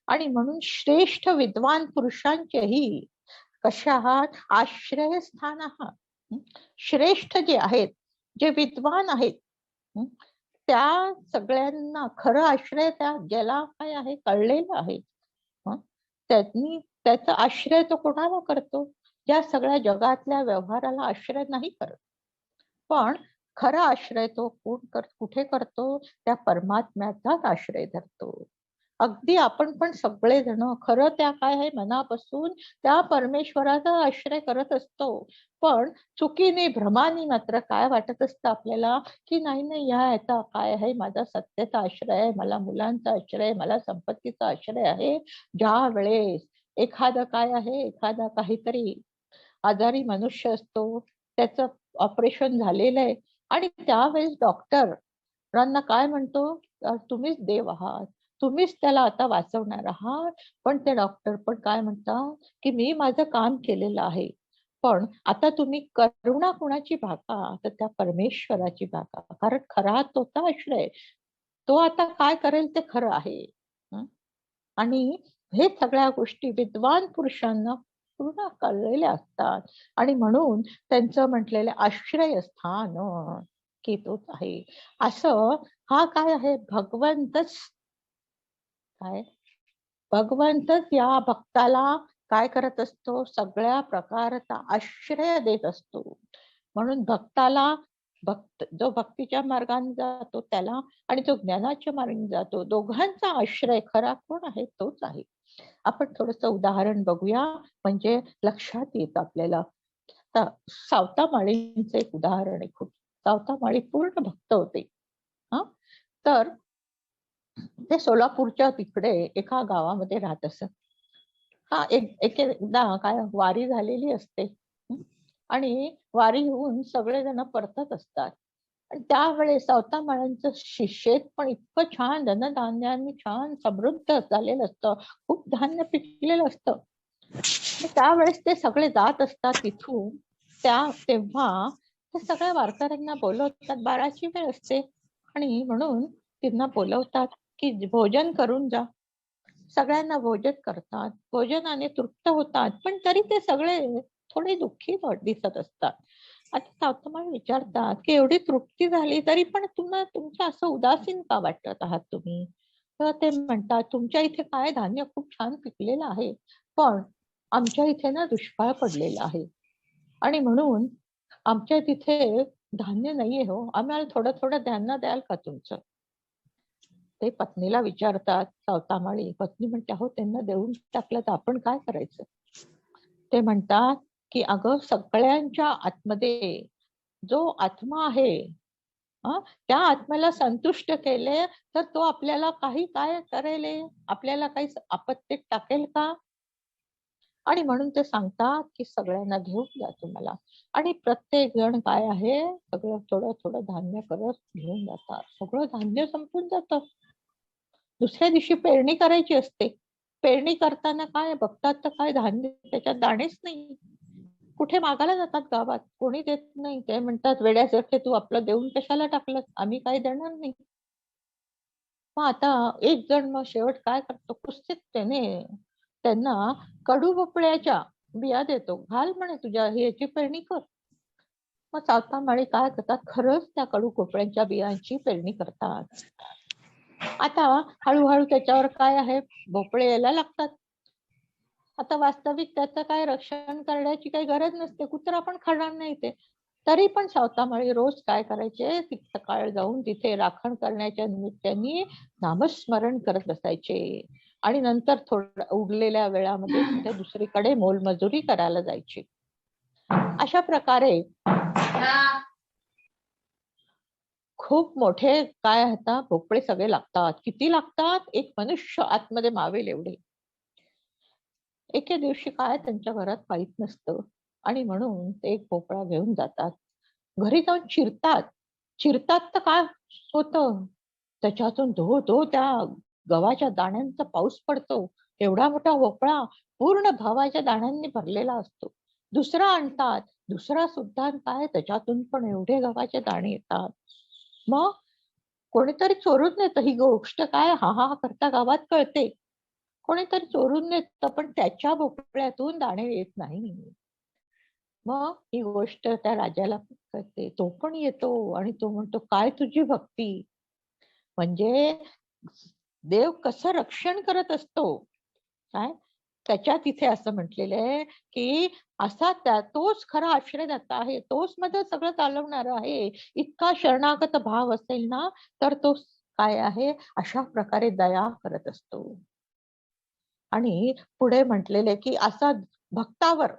आणि म्हणून श्रेष्ठ विद्वान पुरुषांचेही कशा आहात? आश्रयस्थान आहात. श्रेष्ठ जे आहेत, जे विद्वान आहेत, त्या सगळ्यांना खरं आश्रय त्या ज्याला काय आहे? कळलेलं आहे. त्यांनी त्याचा आश्रय तो कोणाला करतो? या सगळ्या जगातल्या व्यवहाराला आश्रय नाही करत, पण खरा आश्रय तो कुठे करतो? त्या परमात्म्याचाच आश्रय धरतो. अगदी आपण पण सगळेजण खरं त्या काय आहे? मनापासून त्या परमेश्वराचा आश्रय करत असतो. पण चुकीने भ्रमाने मात्र काय वाटत असतं आपल्याला? की नाही नाही, याचा काय आहे? माझा सत्याचा आश्रय आहे, मला मुलांचा आश्रय, मला संपत्तीचा आश्रय आहे. ज्या वेळेस एखादं काय आहे, एखादा काहीतरी आजारी मनुष्य असतो, त्याचं ऑपरेशन झालेलं आहे आणि त्यावेळेस डॉक्टरांना काय म्हणतो? तुम्हीच देव आहात, तुम्हीच त्याला आता वाचवणार आहात. पण ते डॉक्टर पण काय म्हणतात? की मी माझं काम केलेलं आहे, पण आता तुम्ही करुणा कुणाची भागा? तर त्या परमेश्वराची भागा. कारण खरा तोचा आश्रय, तो आता काय करेल ते खरं आहे. आणि हे सगळ्या गोष्टी विद्वान पुरुषांना पूर्ण कळलेल्या असतात. आणि म्हणून त्यांचं म्हटलेलं आश्रयस्थान की तोच आहे. असं हा काय आहे? भगवंतच काय? भगवंतच या भक्ताला काय करत असतो? सगळ्या प्रकारचा आश्रय देत असतो. म्हणून भक्ताला, जो भक्तीच्या मार्गाने जातो त्याला आणि जो ज्ञानाच्या मार्गाने जातो, दोघांचा आश्रय खरा कोण आहे? तोच आहे. आपण थोडस उदाहरण बघूया, म्हणजे लक्षात येत आपल्याला. सावतामाळींचं एक उदाहरण आहे. खूप सावतामाळी पूर्ण भक्त होते. तर ते सोलापूरच्या तिकडे एका गावामध्ये राहत असत. एकदा काय वारी झालेली असते आणि वारी होऊन सगळेजण परतत असतात. आणि त्यावेळेस सावतामाळ्यांचं शेत पण इतकं छान धनधान्यांनी छान समृद्ध झालेलं असतं, खूप धान्य पिकलेलं असतं. त्यावेळेस ते सगळे जात असतात तिथून. तेव्हा ते सगळ्या वारकऱ्यांना बोलवतात. 12ची वेळ असते आणि म्हणून त्यांना बोलवतात की भोजन करून जा. सगळ्यांना भोजन करतात, भोजनाने तृप्त होतात, पण तरी ते सगळे थोडे दुःखी दिसत असतात. आता सावतामाळ विचारतात की एवढी तृप्ती झाली तरी पण तुम्हाला तुमचं असं उदासीन का वाटत आहात तुम्ही? तर ते म्हणतात, तुमच्या इथे काय धान्य खूप छान पिकलेलं आहे, पण आमच्या इथे ना दुष्काळ पडलेला आहे आणि म्हणून आमच्या तिथे धान्य नाहीये हो, आम्हाला थोडं थोडं धान्य द्याल का तुमचं? ते पत्नीला विचारतात सावतामाळी. पत्नी म्हणते, हो त्यांना देऊन टाकलं तर आपण काय करायचं? ते म्हणतात की अगं, सगळ्यांच्या आतमध्ये जो आत्मा आहे, त्या आत्म्याला संतुष्ट केले तर तो आपल्याला काही काय करेल? आपल्याला काही आपत्तीत टाकेल का? आणि म्हणून ते सांगतात की सगळ्यांना घेऊन जा तुम्हाला. आणि प्रत्येक जण काय आहे, सगळं थोडं थोडं धान्य करत घेऊन जातात. सगळं धान्य संपून जातं. दुसऱ्या दिवशी पेरणी करायची असते. पेरणी करताना काय बघतात तर काय धान्य त्याच्यात दाणेच नाही. कुठे मागायला जातात गावात, कोणी देत नाही. ते म्हणतात, वेड्यासारखे तू आपलं देऊन कशाला टाकलं, आम्ही काही देणार नाही. मग आता एक जण मग शेवट काय करतो, कुस्तीत त्यांना कडू भोपळ्याच्या बिया देतो. घाल म्हणे तुझ्या ह्याची पेरणी कर. मग सावतामाळी काय करतात, खरंच त्या कडू भोपळ्यांच्या बियांची पेरणी करतात. आता हळूहळू त्याच्यावर काय आहे, भोपळे यायला लागतात. आता वास्तविक त्याचं काय रक्षण करण्याची काही गरज नसते, कुत्रा पण खाणार नाही ते. तरी पण सावतामाळी रोज काय करायचे, सकाळ जाऊन तिथे राखण करण्याच्या निमित्ताने नामस्मरण करत बसायचे आणि नंतर थोड्या उरलेल्या वेळामध्ये कुठे दुसरीकडे मोलमजुरी करायला जायची. अशा प्रकारे खूप मोठे काय आता भोपळे सगळे लागतात. किती लागतात, एक मनुष्य आतमध्ये मावेल एवढे. एके दिवशी काय त्यांच्या घरात काहीच नसतं आणि म्हणून ते एक भोपळा घेऊन जातात. घरी जाऊन चिरतात. चिरतात तर काय होतं, त्याच्यातून धो धो त्या गव्हाच्या दाण्यांचा पाऊस पडतो. एवढा मोठा भोपळा पूर्ण गव्हाच्या दाण्यांनी भरलेला असतो. दुसरा आणतात, दुसरा सुद्धा काय, त्याच्यातून पण एवढे गव्हाचे दाणे येतात. मग कोणीतरी चोरून नेतं. ही गोष्ट काय हा हा करता गावात कळते. कोणीतरी चोरून नेतं, पण त्याच्या भोपळ्यातून दाणे येत नाही. मग ही गोष्ट त्या राजाला कळते. तो पण येतो आणि तो म्हणतो, काय तुझी भक्ती. म्हणजे देव कसं रक्षण करत असतो काय, त्याच्या तिथे असं म्हटलेलं आहे की असा तोच खरा आश्रयदाता आहे, तोच मध्ये सगळं चालवणार आहे. इतका शरणागत भाव असेल ना, तर तो काय आहे, अशा प्रकारे दया करत असतो. आणि पुढे म्हटलेले की असा भक्तावर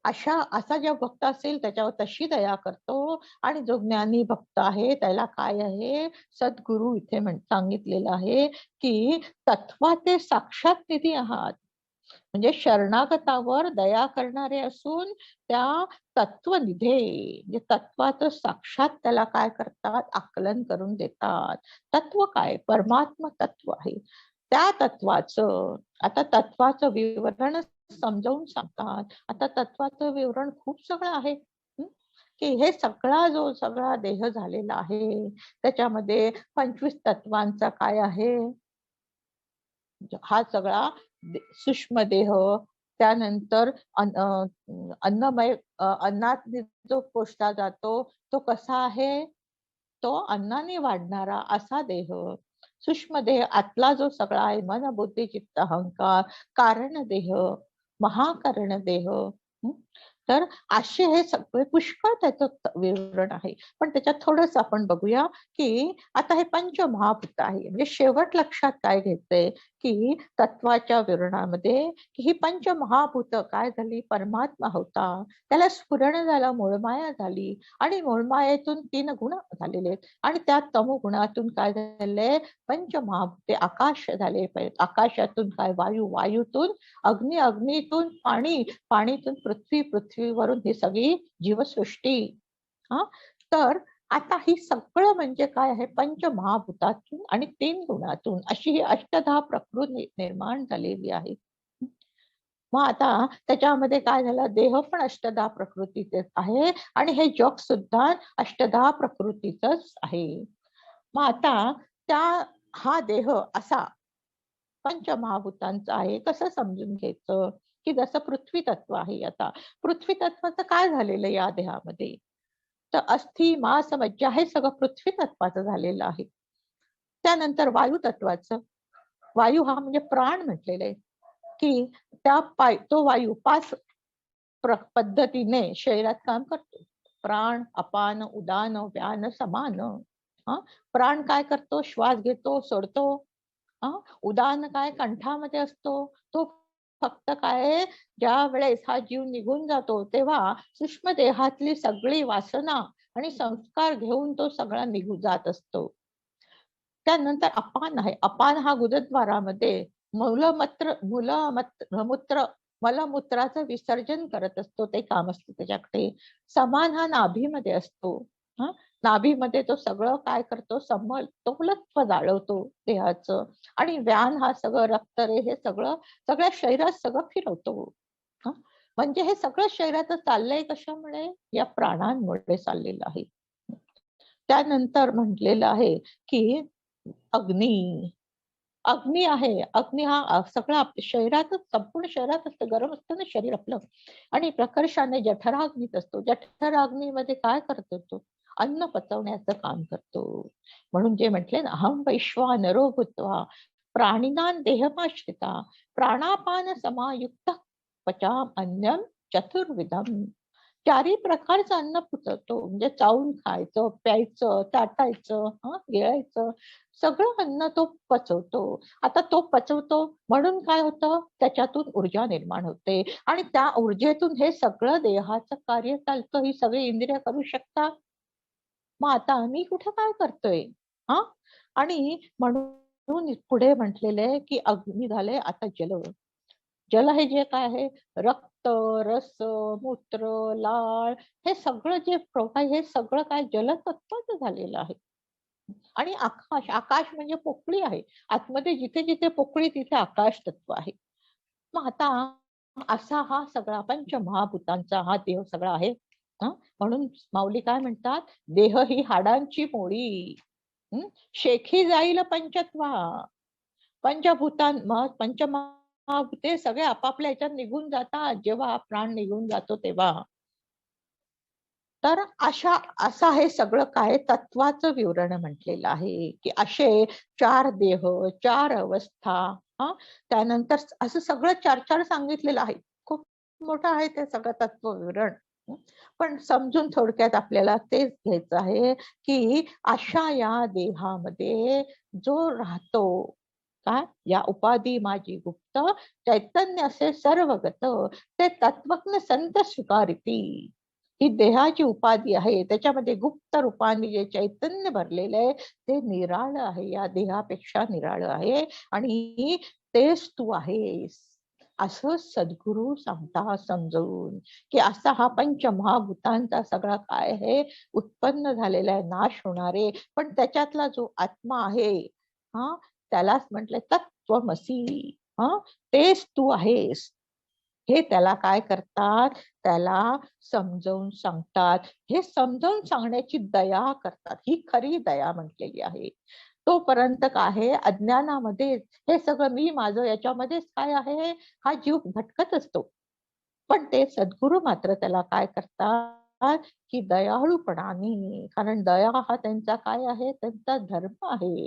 असा जो भक्त असेल त्याच्यावर तशी दया करतो. आणि जो ज्ञानी भक्त आहे त्याला काय आहे, सद्गुरु इथे सांगितलेलं आहे की तत्वाचे साक्षात निधी आहात. म्हणजे शरणागतावर दया करणारे असून त्या तत्वनिधे म्हणजे तत्वाचं साक्षात त्याला काय करतात, आकलन करून देतात. तत्व काय, परमात्मा तत्व आहे. त्या तत्वाचं आता तत्वाचं विवरण समजावून सांगतात. आता तत्वाचं विवरण खूप सगळं आहे की हे सगळा देह झालेला आहे, त्याच्यामध्ये 25 तत्वांचा काय आहे, हा सगळा सूक्ष्म देह. त्यानंतर अन्नमय अन्नात जो पोषला जातो तो कसा आहे, तो अन्नाने वाढणारा असा देह. सूक्ष्म देह आतला जो सगळा आहे, मन बुद्धी चित्त अहंकार, कारण देह, महाकारण देह. तर असे हे सगळे पुष्कळ त्याचं विवरण आहे. पण त्याच्यात थोडस आपण बघूया की आता हे पंचमहाभूत आहे. म्हणजे शेवट लक्षात काय घ्यायचंय की तत्वाच्या विवरणामध्ये की ही पंचमहाभूत काय झाली, परमात्मा होता, त्याला स्फुरण झाला, मूळमाया झाली आणि मूळमायेतून 3 गुण झालेले आहेत आणि त्या तमोगुणातून काय झाले, पंचमहाभूते आकाश झाले. आकाशातून काय, वायू, वायूतून अग्नी, अग्नीतून पाणी, पाणीतून पृथ्वी, पृथ्वीवरून ही सगळी जीवसृष्टी. हा, तर आता ही सगळं म्हणजे काय आहे, पंचमहाभूतातून आणि 3 गुणातून अशी ही अष्टधा प्रकृती निर्माण झालेली आहे. मग आता त्याच्यामध्ये काय झालं, देह पण अष्टधा प्रकृतीचेच आहे आणि हे जग सुद्धा अष्टधा प्रकृतीच आहे. मग आता त्या हा देह असा पंचमहाभूतांचा आहे, कसं समजून घ्यायचं की जसं पृथ्वी तत्व आहे. आता पृथ्वी तत्वाचं काय झालेलं या देहामध्ये, तर अस्थि मास मज्जा हे सगळं पृथ्वी तत्वाचं झालेलं आहे. त्यानंतर वायू तत्वाचं, वायू हा म्हणजे प्राण म्हटलेलं आहे की तो वायू 5 पद्धतीने शरीरात काम करतो. प्राण, अपान, उदान, व्यान, समान. प्राण काय करतो, श्वास घेतो सोडतो. उदान काय, कंठामध्ये असतो. तो फक्त काय, ज्या वेळेस हा जीव निघून जातो तेव्हा सूक्ष्म देहातली सगळी वासना आणि संस्कार घेऊन तो सगळा निघून जात असतो. त्यानंतर अपान आहे. अपान हा गुदद्वारामध्ये मूत्र मलमूत्राचं विसर्जन करत असतो, ते काम असतं त्याच्याकडे. समान हा नाभीमध्ये असतो. नाभीमध्ये तो सगळं काय करतो, समतोलत्व जाळवतो देहाचं. आणि व्यान हा सगळं रक्त रे हे सगळं सगळ्या शरीरात सगळं फिरवतो. म्हणजे हे सगळं शरीरात चाललंय कशामुळे, या प्राणांमुळे चाललेलं आहे. त्यानंतर म्हटलेलं आहे की अग्नी, अग्नी आहे. अग्नी हा सगळा शरीरातच, संपूर्ण शरीरात असतं, गरम असतं ना शरीर आपलं. आणि प्रकर्षाने जठराग्नीत असतो. जठराग्नीमध्ये काय करतो तो, अन्न पचवण्याचं काम करतो. म्हणून जे म्हटले ना, अहम वैश्वानरो भूत्वा प्राणिनां देहमाश्रिता प्राणापान समायुक्त पचाम अन्नम चतुर्विधम. चारही प्रकारचं अन्न पचवतो, म्हणजे चावून खायचं, प्यायचं, चाटायचं, गिळायचं, सगळं अन्न तो पचवतो. आता तो पचवतो म्हणून काय होतं, त्याच्यातून ऊर्जा निर्माण होते आणि त्या ऊर्जेतून हे सगळं देहाचं कार्य चालतं. ही सगळी इंद्रिय करू शकतात. मग आता आम्ही कुठं काय करतोय? हा आणि म्हणून पुढे म्हटलेले की अग्नी झाले आता जल. जल हे जे काय आहे, रक्त, रस, मूत्र, लाळ, हे सगळं जे प्रोफाईल, हे सगळं काय जलतत्वाचं झालेलं आहे. आणि आकाश, आकाश म्हणजे पोकळी आहे. आतमध्ये जिथे जिथे पोकळी तिथे आकाश तत्व आहे. मग आता असा हा सगळा पंचमहाभूतांचा हा देह सगळा आहे. म्हणून माऊली काय म्हणतात, देह ही हाडांची मोडी, शेखी जाईल पंचत्वा. पंचमहाभूते सगळे आपापल्या ह्याच्यात निघून जातात जेव्हा हा प्राण निघून जातो तेव्हा. तर असा हे सगळं काय तत्वाचं विवरण म्हटलेलं आहे की असे 4 देह, 4 अवस्था, त्यानंतर असं सगळं 4 सांगितलेलं आहे. खूप मोठं आहे ते सगळं तत्व विवरण. पण समजून थोडक्यात आपल्याला तेच घ्यायचं आहे की अशा या देहामध्ये जो राहतो, काय या उपाधी माझी गुप्त चैतन्य असे सर्वगत ते तत्वज्ञ संत स्वीकारिती. ही देहाची उपाधी आहे, त्याच्यामध्ये गुप्त रूपाने जे चैतन्य भरलेलं आहे ते निराळं आहे, या देहापेक्षा निराळं आहे आणि तेच तू आहेस असं सद्गुरु सांगता समजवून. की असा हा पंचमहाभूतांचा सगळा काय आहे, उत्पन्न झालेला आहे, नाश होणारे, पण त्याच्यातला जो आत्मा आहे, त्यालाच म्हटलंय तत्वमसी. तेच तू आहेस हे त्याला काय करतात, त्याला समजावून सांगतात. हे समजावून सांगण्याची दया करतात, ही खरी दया म्हटलेली आहे. तोपर्यंत काय आहे, अज्ञानामध्ये हे सगळं मी माझं याच्यामध्येच काय आहे, हा जीव भटकत असतो. पण ते सद्गुरु मात्र त्याला काय करतात की दयाळूपणाने, कारण दया हा त्यांचा काय आहे, त्यांचा धर्म आहे,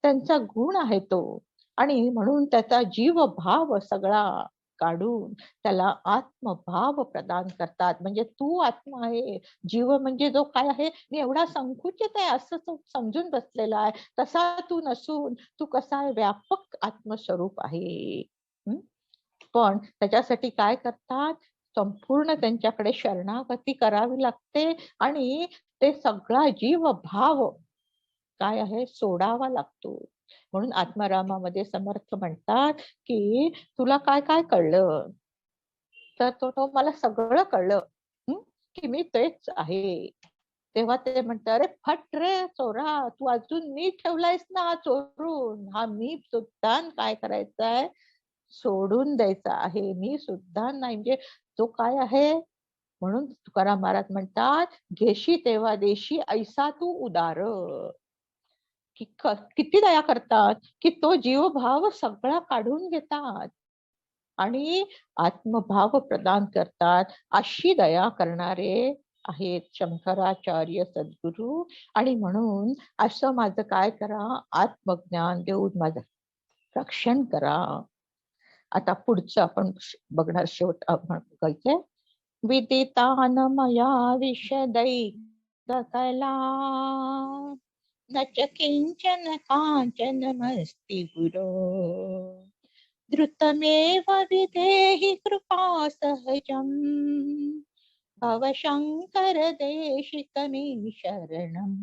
त्यांचा गुण आहे तो. आणि म्हणून त्याचा जीव भाव सगळा काढून त्याला आत्मभाव प्रदान करतात. म्हणजे तू आत्मा आहे, जीव म्हणजे जो काय आहे, मी एवढा संकुचित आहे असं तो समजून बसलेला आहे, तसा तू नसून तू कसा आहे, व्यापक आत्मस्वरूप आहे. पण त्याच्यासाठी काय करतात, संपूर्ण त्यांच्याकडे शरणागती करावी लागते आणि ते सगळा जीव भाव काय आहे सोडावा लागतो. म्हणून आत्मारामामध्ये समर्थ म्हणतात की तुला काय काय कळलं, तर तो मला सगळं कळलं की मी तेच आहे. तेव्हा ते म्हणतात, अरे फट रे चोरा, तू अजून मी ठेवलायस ना चोरून, हा मी सुद्धा काय करायचंय, सोडून द्यायचा आहे. मी सुद्धा नाही, म्हणजे तो काय आहे. म्हणून तुकाराम महाराज म्हणतात, घेशी तेव्हा देशी ऐसा तू उदार. किती दया करतात की तो जीवभाव सगळा काढून घेतात आणि आत्मभाव प्रदान करतात. अशी दया करणारे आहेत शंकराचार्य सद्गुरु. आणि म्हणून असं माझं काय करा, आत्मज्ञान देऊन माझं रक्षण करा. आता पुढचं आपण बघणार, शेवट आपण बघायचंय. विदितान मया विशदै कला न च किंचन कांचनमस्ति गुरो धृतमेव विधेहि कृपा सहजम् भवशंकर देशिकमे शरणम्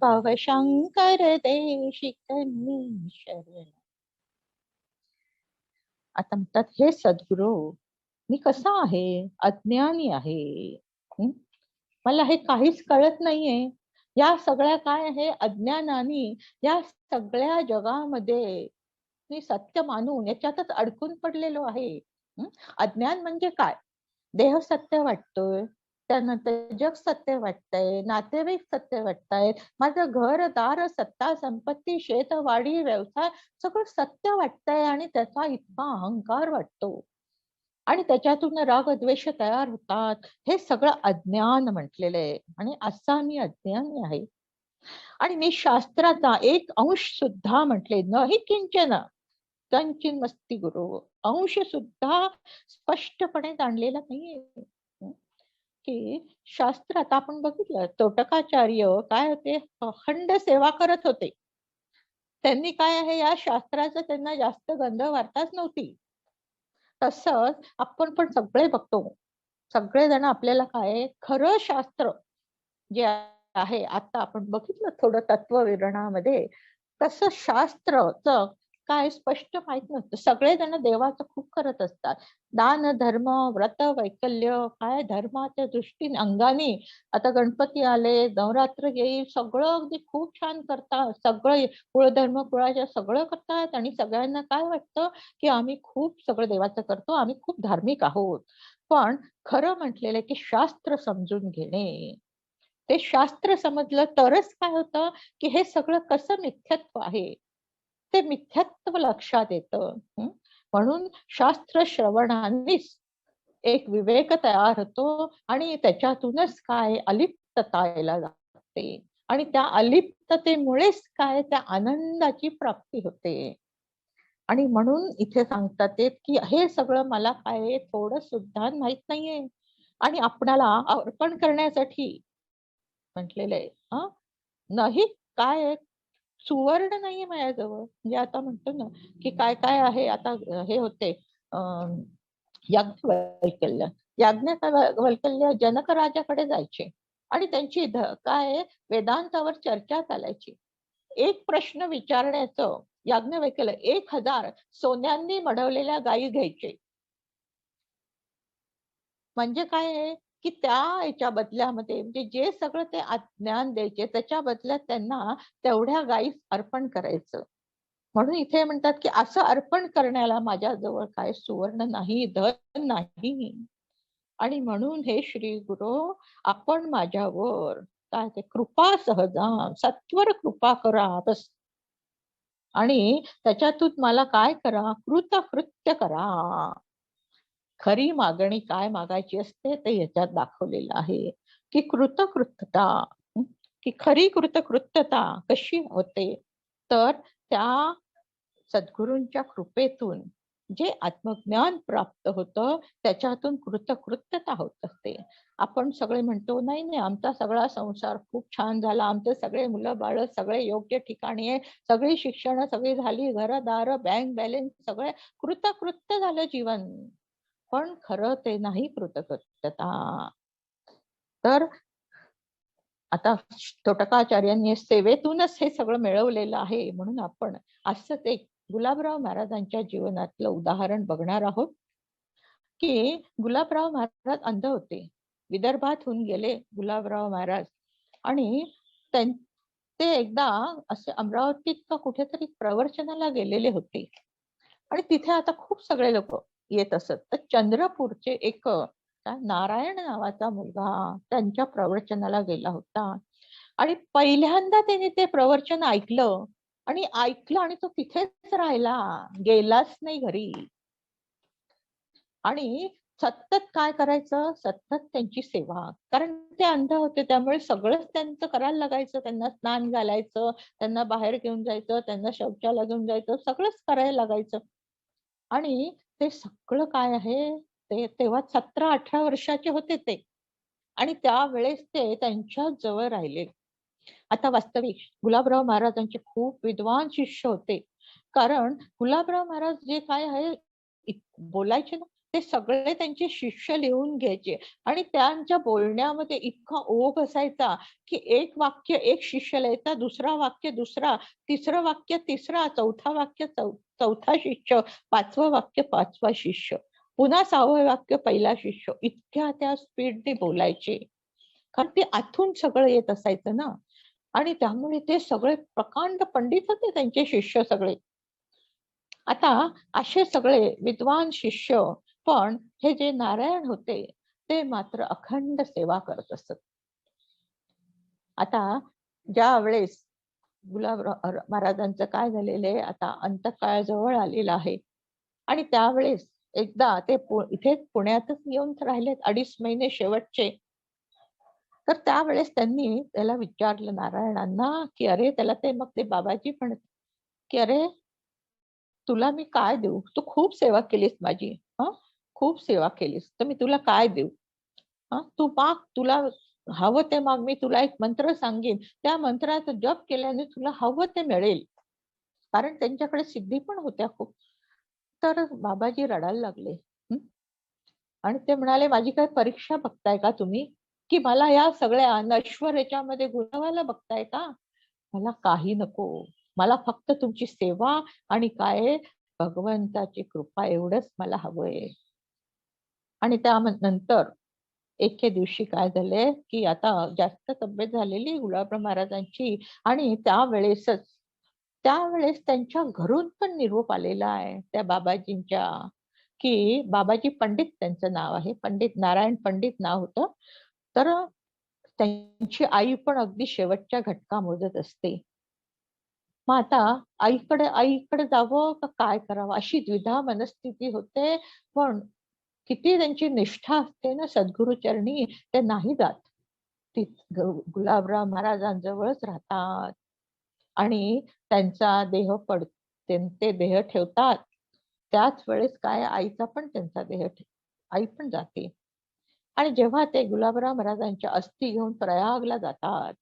भवशंकर देशिकमे शरणम्. आता म्हणतात, हे सद्गुरू मी कसा आहे, अज्ञानी आहे, मला हे काहीच कळत नाहीये. या सगळ्या काय आहे, अज्ञानाने या सगळ्या जगामध्ये मी सत्य मानून याच्यातच अडकून पडलेलो आहे. अज्ञान म्हणजे काय, देह सत्य वाटतोय, त्यानंतर जग सत्य वाटतंय, नातेवाईक सत्य वाटतायत, माझं घर दार सत्ता संपत्ती शेतवाडी व्यवसाय सगळं सत्य वाटतंय आणि त्याचा इतका अहंकार वाटतो. आणि त्याच्यातून राग द्वेष तयार होतात. हे सगळं अज्ञान म्हटलेलं आहे आणि असा मी अज्ञानी आहे. आणि मी शास्त्राचा एक अंश सुद्धा म्हटले नाही किंचन कंचिन मस्ती गुरु, अंश सुद्धा स्पष्टपणे जाणलेला नाहीये. की शास्त्रात आपण बघितलं तोटकाचार्य काय होते, अखंड सेवा करत होते. त्यांनी काय आहे या शास्त्राचं त्यांना जास्त गंध वार्ताच नव्हती. तसंच आपण पण सगळे बघतो, सगळेजण आपल्याला काय खरं शास्त्र जे आहे, आता आपण बघितलं थोडं तत्वविवरणामध्ये, तसं शास्त्रचं काय स्पष्ट माहित नसतं. सगळेजण देवाचं खूप करत असतात. दान धर्म व्रत वैकल्य काय धर्माच्या दृष्टीने अंगाने, आता गणपती आले, नवरात्र येईल, सगळं अगदी खूप छान करतात. सगळं कुळधर्म कुळाच्या सगळं करतात आणि सगळ्यांना काय वाटतं की आम्ही खूप सगळं देवाचं करतो, आम्ही खूप धार्मिक आहोत. पण खरं म्हटलेलं की शास्त्र समजून घेणे, ते शास्त्र समजलं तरच काय होतं की हे सगळं कसं मिथ्यत्व आहे ते मिथ्यत्व लक्षात येतं. म्हणून शास्त्र श्रवणानेच एक विवेक तयार होतो आणि त्याच्यातूनच काय अलिप्तता यायला लागते आणि त्या अलिप्ततेमुळेच काय त्या आनंदाची प्राप्ती होते. आणि म्हणून इथे सांगतात ते की हे सगळं मला काय थोडं सुद्धा माहित नाहीये आणि आपणाला अर्पण करण्यासाठी म्हटलेलं आहे. नाही काय सुवर्ण नाहीये माझ्याजवळ. म्हणजे आता म्हणतो ना की काय काय आहे, आता हे होते याज्ञवल्क्य याज्ञवल्क्य जनक राजाकडे जायचे आणि त्यांची काय वेदांतावर चर्चा चालायची. एक प्रश्न विचारण्याचं याज्ञवल्क्य 1000 सोन्यांनी मढवलेल्या गायी घ्यायचे. म्हणजे काय आहे की त्या याच्या बदल्यामध्ये म्हणजे जे सगळं ते ज्ञान द्यायचे त्याच्या बदल्यात त्यांना तेवढ्या गायी अर्पण करायचं. म्हणून इथे म्हणतात की असं अर्पण करण्याला माझ्याजवळ काय सुवर्ण नाही, धन नाही. आणि म्हणून हे श्री गुरु आपण माझ्यावर काय ते कृपा सहजा सत्वर कृपा करा बस. आणि त्याच्यातून मला काय करा, कृतकृत्य करा. खरी मागणी काय मागायची असते ते याच्यात दाखवलेलं आहे की कृतकृत्यता, की खरी कृतकृत्यता कशी होते तर त्या सद्गुरूंच्या कृपेतून जे आत्मज्ञान प्राप्त होतं त्याच्यातून कृतकृत्यता होत असते. आपण सगळे म्हणतो नाही नाही आमचा सगळा संसार खूप छान झाला, आमचे सगळे मुलं बाळ सगळे योग्य ठिकाणी आहे, सगळी शिक्षण सगळी झाली, घरदार बँक बॅलन्स सगळे कृतकृत्य झालं जीवन. पण खरं ते नाही कृतकृत्यता. तर आता तोटकाचार्यांनी सेवेतूनच हे सगळं मिळवलेलं आहे. म्हणून आपण असंच एक गुलाबराव महाराजांच्या जीवनातलं उदाहरण बघणार आहोत की गुलाबराव महाराज अंध होते. विदर्भातून गेले गुलाबराव महाराज आणि ते एकदा असे अमरावतीत का कुठेतरी प्रवचनाला गेलेले होते आणि तिथे आता खूप सगळे लोक येत असत. तर चंद्रपूरचे एक नारायण नावाचा मुलगा त्यांच्या प्रवचनाला गेला होता आणि पहिल्यांदा त्याने ते प्रवचन ऐकलं आणि तो तिथेच राहिला, गेलाच नाही घरी. आणि सतत काय करायचं, सतत त्यांची सेवा, कारण ते अंध होते त्यामुळे सगळंच त्यांचं करायला लागायचं. त्यांना स्नान घालायचं, त्यांना बाहेर घेऊन जायचं, त्यांना शौचाला घेऊन जायचं, सगळंच करायला लागायचं. आणि ते सगळं काय आहे ते तेव्हा 17-18 वर्षाचे होते ते आणि त्यावेळेस ते त्यांच्या जवळ राहिले. आता वास्तविक गुलाबराव महाराजांचे खूप विद्वान शिष्य होते, कारण गुलाबराव महाराज जे काय आहे बोलायचे ना ते सगळे त्यांचे शिष्य लिहून घ्यायचे आणि त्यांच्या बोलण्यामध्ये इतका ओघ असायचा की एक वाक्य एक शिष्य लिहायचा, दुसरा वाक्य दुसरा, तिसरं वाक्य तिसरा, चौथा वाक्य चौथा शिष्य, पाचवं वाक्य पाचवा शिष्य, पुन्हा 6वं वाक्य पहिला शिष्य. इतक्या त्या स्पीडने बोलायचे कारण ते आतून सगळं येत असायचं ना. आणि त्यामुळे ते सगळे प्रकांड पंडित होते त्यांचे शिष्य सगळे. आता असे सगळे विद्वान शिष्य, पण हे जे नारायण होते ते मात्र अखंड सेवा करत असत. आता ज्या वेळेस गुलाबराव महाराजांचं काय झालेलं आहे, आता अंतकाळ जवळ आलेला आहे आणि त्यावेळेस एकदा ते इथे पुण्यातच येऊन राहिलेत 2.5 महिने शेवटचे. तर त्यावेळेस त्यांनी त्याला विचारलं नारायणांना की अरे त्याला ते मग ते बाबाजी म्हणत की अरे तुला मी काय देऊ, तू खूप सेवा केलीस माझी, खूप सेवा केलीस, तर मी तुला काय देऊ, तू माग, तुला हवं ते माग, मी तुला एक मंत्र सांगेन, त्या मंत्राचं जप केल्याने तुला हवं ते मिळेल. कारण त्यांच्याकडे सिद्धी पण होत्या खूप. तर बाबाजी रडायला लागले आणि ते म्हणाले माझी काय परीक्षा बघताय का तुम्ही, की मला या सगळ्या नश्वर याच्यामध्ये गुंतवायला बघताय का? मला काही नको, मला फक्त तुमची सेवा आणि काय भगवंताची कृपा एवढंच मला हवंय. आणि त्यानंतर एके दिवशी काय झाले की आता जास्त तब्येत झालेली गुलाबराव महाराजांची आणि त्यावेळेस त्यांच्या घरून पण निरोप आलेला आहे त्या बाबाजींच्या, की बाबाजी पंडित त्यांचं नाव आहे, पंडित नारायण पंडित नाव होतं. तर त्यांची आई पण अगदी शेवटच्या घटका मोजत असते. मग आता आईकडे जावं का काय करावं अशी द्विधा मनस्थिती होते. पण किती त्यांची निष्ठा असते ना सद्गुरु चरणी, ते नाही जात. ती गुलाबराव महाराजांजवळच राहतात आणि त्यांचा देह ते देह ठेवतात. त्याच वेळेस काय आईचा पण त्यांचा देह आई पण जाते. आणि जेव्हा ते गुलाबराव महाराजांच्या अस्थी घेऊन प्रयागला जातात,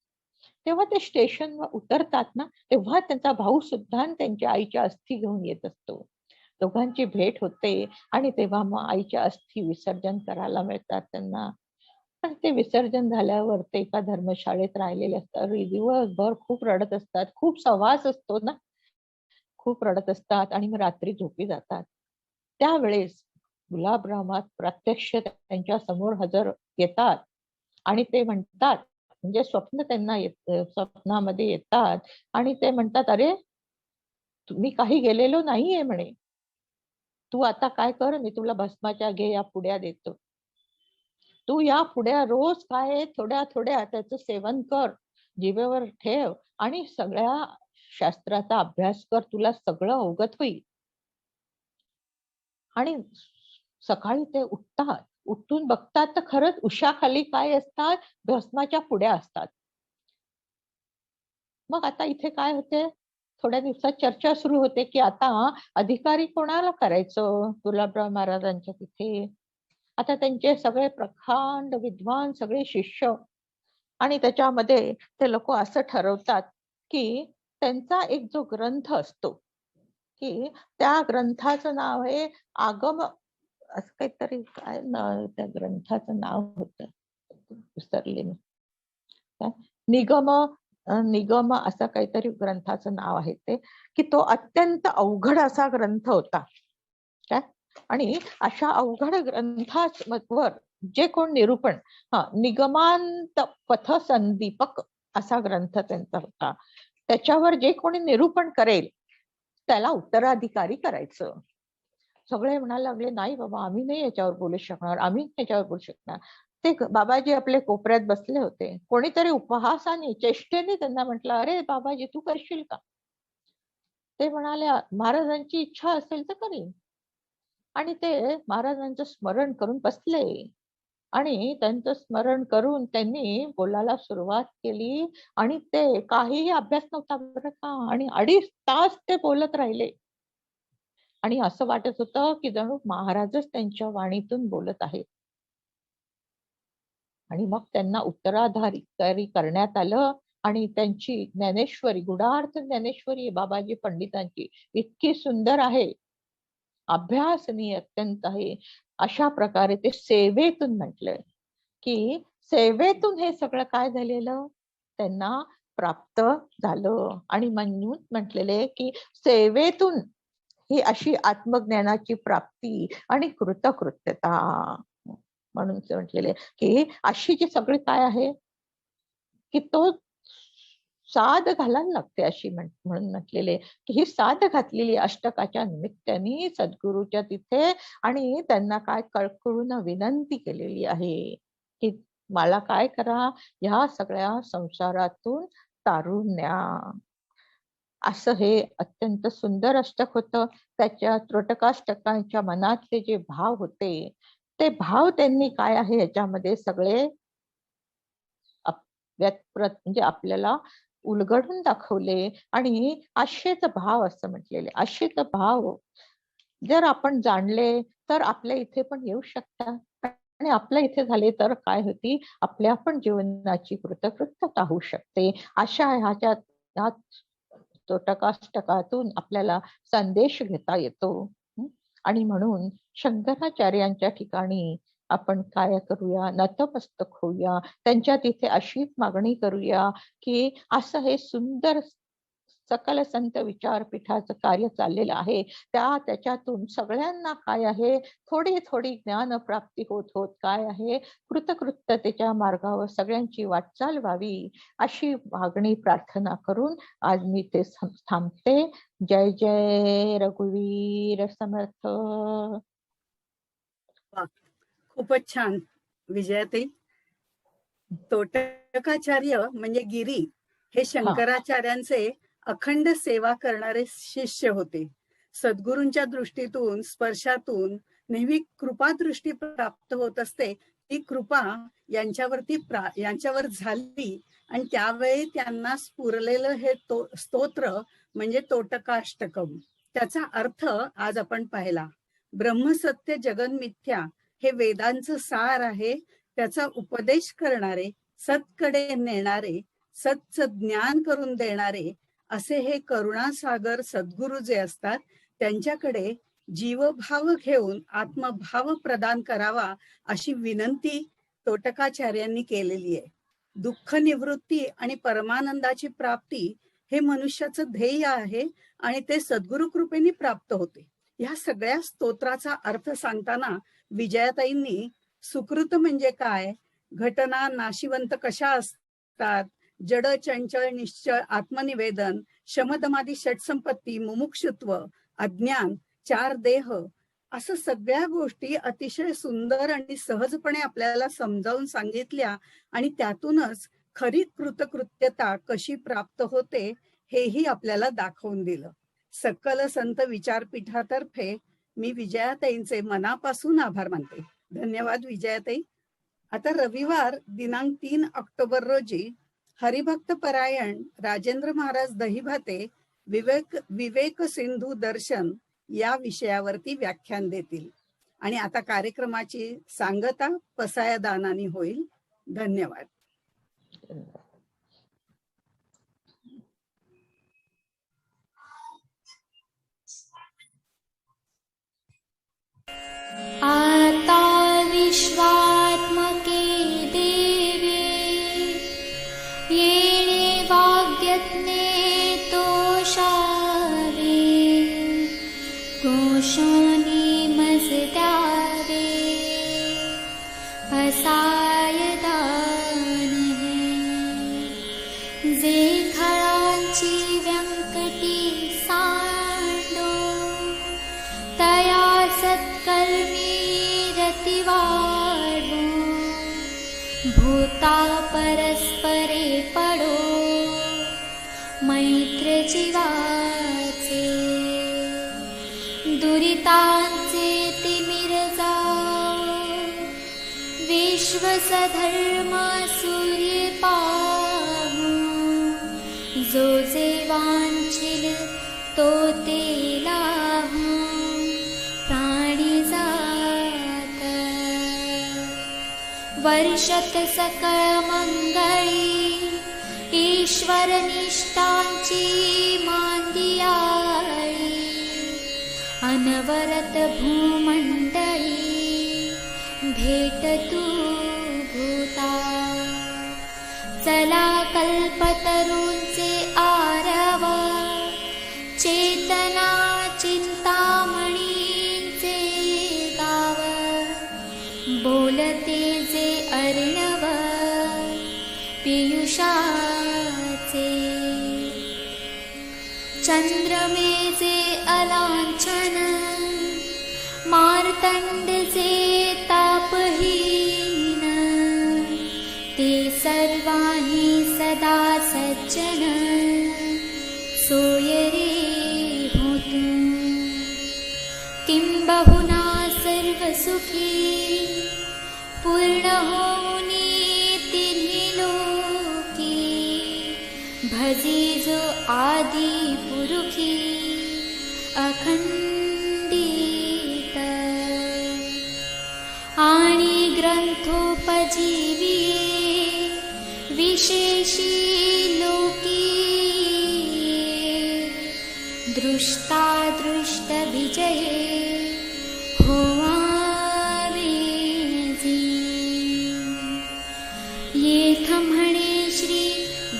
तेव्हा ते स्टेशनवर उतरतात ना, तेव्हा त्यांचा भाऊ सुद्धा त्यांच्या आईच्या अस्थी घेऊन येत असतो. दोघांची भेट होते आणि तेव्हा मग आईच्या अस्थी विसर्जन करायला मिळतात त्यांना. पण ते विसर्जन झाल्यावर ते एका धर्मशाळेत राहिलेले असतात, दिवसभर खूप रडत असतात, खूप सहवास असतो ना, खूप रडत असतात आणि मग रात्री झोपी जातात. त्यावेळेस गुलाबराव प्रत्यक्ष त्यांच्या समोर हजर येतात आणि ते म्हणतात, म्हणजे स्वप्न त्यांना स्वप्नामध्ये येतात आणि ते म्हणतात अरे मी काही गेलेलो नाहीये म्हणे, तू आता काय कर, मी तुला भस्माच्या घे या पुड्या देतो, तू या पुड्या रोज काय थोड्या थोड्या त्याचं सेवन कर, जिभेवर ठेव आणि सगळ्या शास्त्राचा अभ्यास कर, तुला सगळं अवगत होईल. आणि सकाळी ते उठतात, उठून बघतात तर खरंच उशाखाली काय असतात, भस्माच्या पुड्या असतात. मग आता इथे काय होते, थोड्या दिवसात चर्चा सुरू होते की आता अधिकारी कोणाला करायचं गुलाबराव महाराजांच्या तिथे. आता त्यांचे सगळे प्रखांड विद्वान सगळे शिष्य आणि त्याच्यामध्ये ते लोक असं ठरवतात की त्यांचा एक जो ग्रंथ असतो की त्या ग्रंथाचं नाव आहे आगम, असं काहीतरी, काय नाव त्या ग्रंथाचं नाव होतं विसरले मी, निगम निगम असं काहीतरी ग्रंथाचं नाव आहे ते, की तो अत्यंत अवघड असा ग्रंथ होता काय. आणि अशा अवघड ग्रंथावर जे कोण निरूपण, निगमांत पथ संदीपक असा ग्रंथ त्यांचा होता, त्याच्यावर जे कोणी निरूपण करेल त्याला उत्तराधिकारी करायचं. सगळे म्हणायला लागले नाही बाबा आम्ही नाही याच्यावर बोलू शकणार, आम्ही याच्यावर बोलू शकणार. ते बाबाजी आपले कोपऱ्यात बसले होते, कोणीतरी उपहासाने चेष्टेने त्यांना म्हटलं अरे बाबाजी तू करशील का. ते म्हणाले महाराजांची इच्छा असेल तर करीन. आणि ते महाराजांचं स्मरण करून बसले आणि त्यांचं स्मरण करून त्यांनी बोलायला सुरुवात केली आणि ते काहीही अभ्यास नव्हता बरं का, आणि 2.5 तास ते बोलत राहिले आणि असं वाटत होतं की जणू महाराजच त्यांच्या वाणीतून बोलत आहेत. आणि मग त्यांना उत्तराधिकारी करण्यात आलं आणि त्यांची ज्ञानेश्वरी, गुढार्थ ज्ञानेश्वरी बाबाजी पंडितांची इतकी सुंदर आहे, अभ्यासनीय अत्यंत आहे. अशा प्रकारे ते सेवेतून म्हटलंय की सेवेतून हे सगळं काय झालेलं त्यांना प्राप्त झालं. आणि म्हणून म्हटलेले की सेवेतून ही अशी आत्मज्ञानाची प्राप्ती आणि कृतकृत्यता. म्हणून म्हटलेले की अशी जी सगळी काय आहे की तो साध घालायला लागते अशी म्हणून म्हटलेले की ही साध घातलेली अष्टकाच्या निमित्ताने सद्गुरूच्या तिथे आणि त्यांना काय कळकळून विनंती केलेली आहे की मला काय करा, ह्या सगळ्या संसारातून तारून न्या. असं हे अत्यंत सुंदर अष्टक होतं. त्याच्या त्रोटकाष्टकांच्या मनातले जे भाव होते ते भाव त्यांनी काय आहे याच्यामध्ये सगळे म्हणजे आपल्याला उलगडून दाखवले. आणि आश्रित भाव असं म्हटलेले. आश्रित भाव जर आपण जाणले तर आपल्या इथे पण येऊ शकतात आणि आपल्या इथे झाले तर काय होती, आपल्या पण जीवनाची कृतकृत्यता होऊ शकते. अशा ह्या तोटकाष्टकातून आपल्याला संदेश घेता येतो. आणि म्हणून शंकराचार्यांच्या ठिकाणी आपण काय करूया, नतमस्तक होऊया. त्यांच्या तिथे अशीच मागणी करूया की असं हे सुंदर सकल संत विचारपीठाचं कार्य चाललेलं आहे. त्याच्यातून सगळ्यांना काय आहे, थोडी थोडी ज्ञान प्राप्ती होत होत काय आहे, कृतकृत्यतेच्या मार्गावर सगळ्यांची वाटचाल व्हावी अशी मागणी प्रार्थना करून आज मी ते थांबते. जय जय रघुवीर समर्थ. खूपच छान विजयाताई. तोटकाचार्य म्हणजे गिरी हे शंकराचार्यांचे अखंड सेवा करणारे शिष्य होते. सद्गुरूंच्या दृष्टीतून स्पर्शातून नेहमी कृपादृष्टी प्राप्त होत असते. ती कृपा यांच्यावर झाली आणि त्यावेळी त्यांना स्फुरलेलं हे स्तोत्र म्हणजे तोटकाष्टकम. त्याचा अर्थ आज आपण पाहिला. ब्रह्मसत्य जगन्मिथ्या हे वेदांचं सार आहे. त्याचा उपदेश करणारे, सत्कडे नेणारे, सत्चं ज्ञान करून देणारे असे हे करुणासागर सद्गुरु जे असतात त्यांच्याकडे जीवभाव घेऊन आत्मभाव प्रदान करावा अशी विनंती तोटकाचार्यांनी केलेली आहे. दुःख निवृत्ती आणि परमानंदाची प्राप्ती हे मनुष्याचं ध्येय आहे आणि ते सद्गुरु कृपेने प्राप्त होते. या सगळ्या स्तोत्राचा अर्थ सांगताना विजयाताईंनी सुकृत म्हणजे काय, घटना नाशिवंत कशा असतात, जड चंचल निश्चळ आत्मनिवेदन, शमदमादी षटसंपत्ती, मुमुक्षुत्व, अज्ञान, चार देह, असं सगळ्या गोष्टी अतिशय सुंदर आणि सहजपणे आपल्याला समजावून सांगितल्या आणि त्यातूनच खरी कृतकृत्यता कशी प्राप्त होते हेही आपल्याला दाखवून दिलं. सकल संत विचारपीठातर्फे मी विजयाताईंचे मनापासून आभार मानते. धन्यवाद विजयाताई. आता रविवार दिनांक 3 ऑक्टोबर रोजी हरिभक्त परायण राजेंद्र महाराज दहिभाते विवेक सिंधू दर्शन या विषयावरती व्याख्यान देतील. आणि आता कार्यक्रमाची सांगता पसाया दानानी होईल. धन्यवाद. आता विश्वात्मके देवी येणे वाग्यज्ञे तोषावे तोषोनी मजद्यावे पसाय दान जे खळांची व्यंकटी सांडो तया सत्कर्मी रतिवाडो भूता परस्परे पडो मैत्र जीवाचे दुरितांचे तिमिर जाओ विश्वसधर्म सूर्य पाहू जो जे वांछिल तो ते लाभो वर्षत सकळ मंगळी ईश्वर निष्ठांची मांदियाळी अनवरत भूमंडळी भेट तू भूता चला कल्पतरूंचे आरव चेतना चिंतामणींचे गाव बोलते जे अर्णव पियुषाचे चंद्रमेचे अलांछन मार्तंड जे तापहीन ते सर्वाही सदा सज्जन सोय किं बहुना सर्वसुखी पूर्ण होऊनी तिन्ही लोकी भजी जो आदि पुरुखी अखंडित आणि ग्रंथोपजीविये विशेषी लोकी दृष्टा दृष्ट विजये होवावेजी येथ म्हणे श्री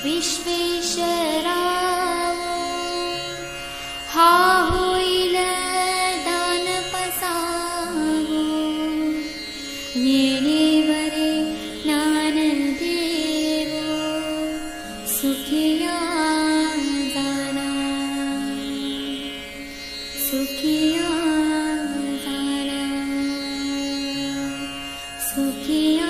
विश्वेश्वराव हा होईल दान पसावो येणेवरे ज्ञानदेवो सुखिया जाना सुखिया जाना सुखिया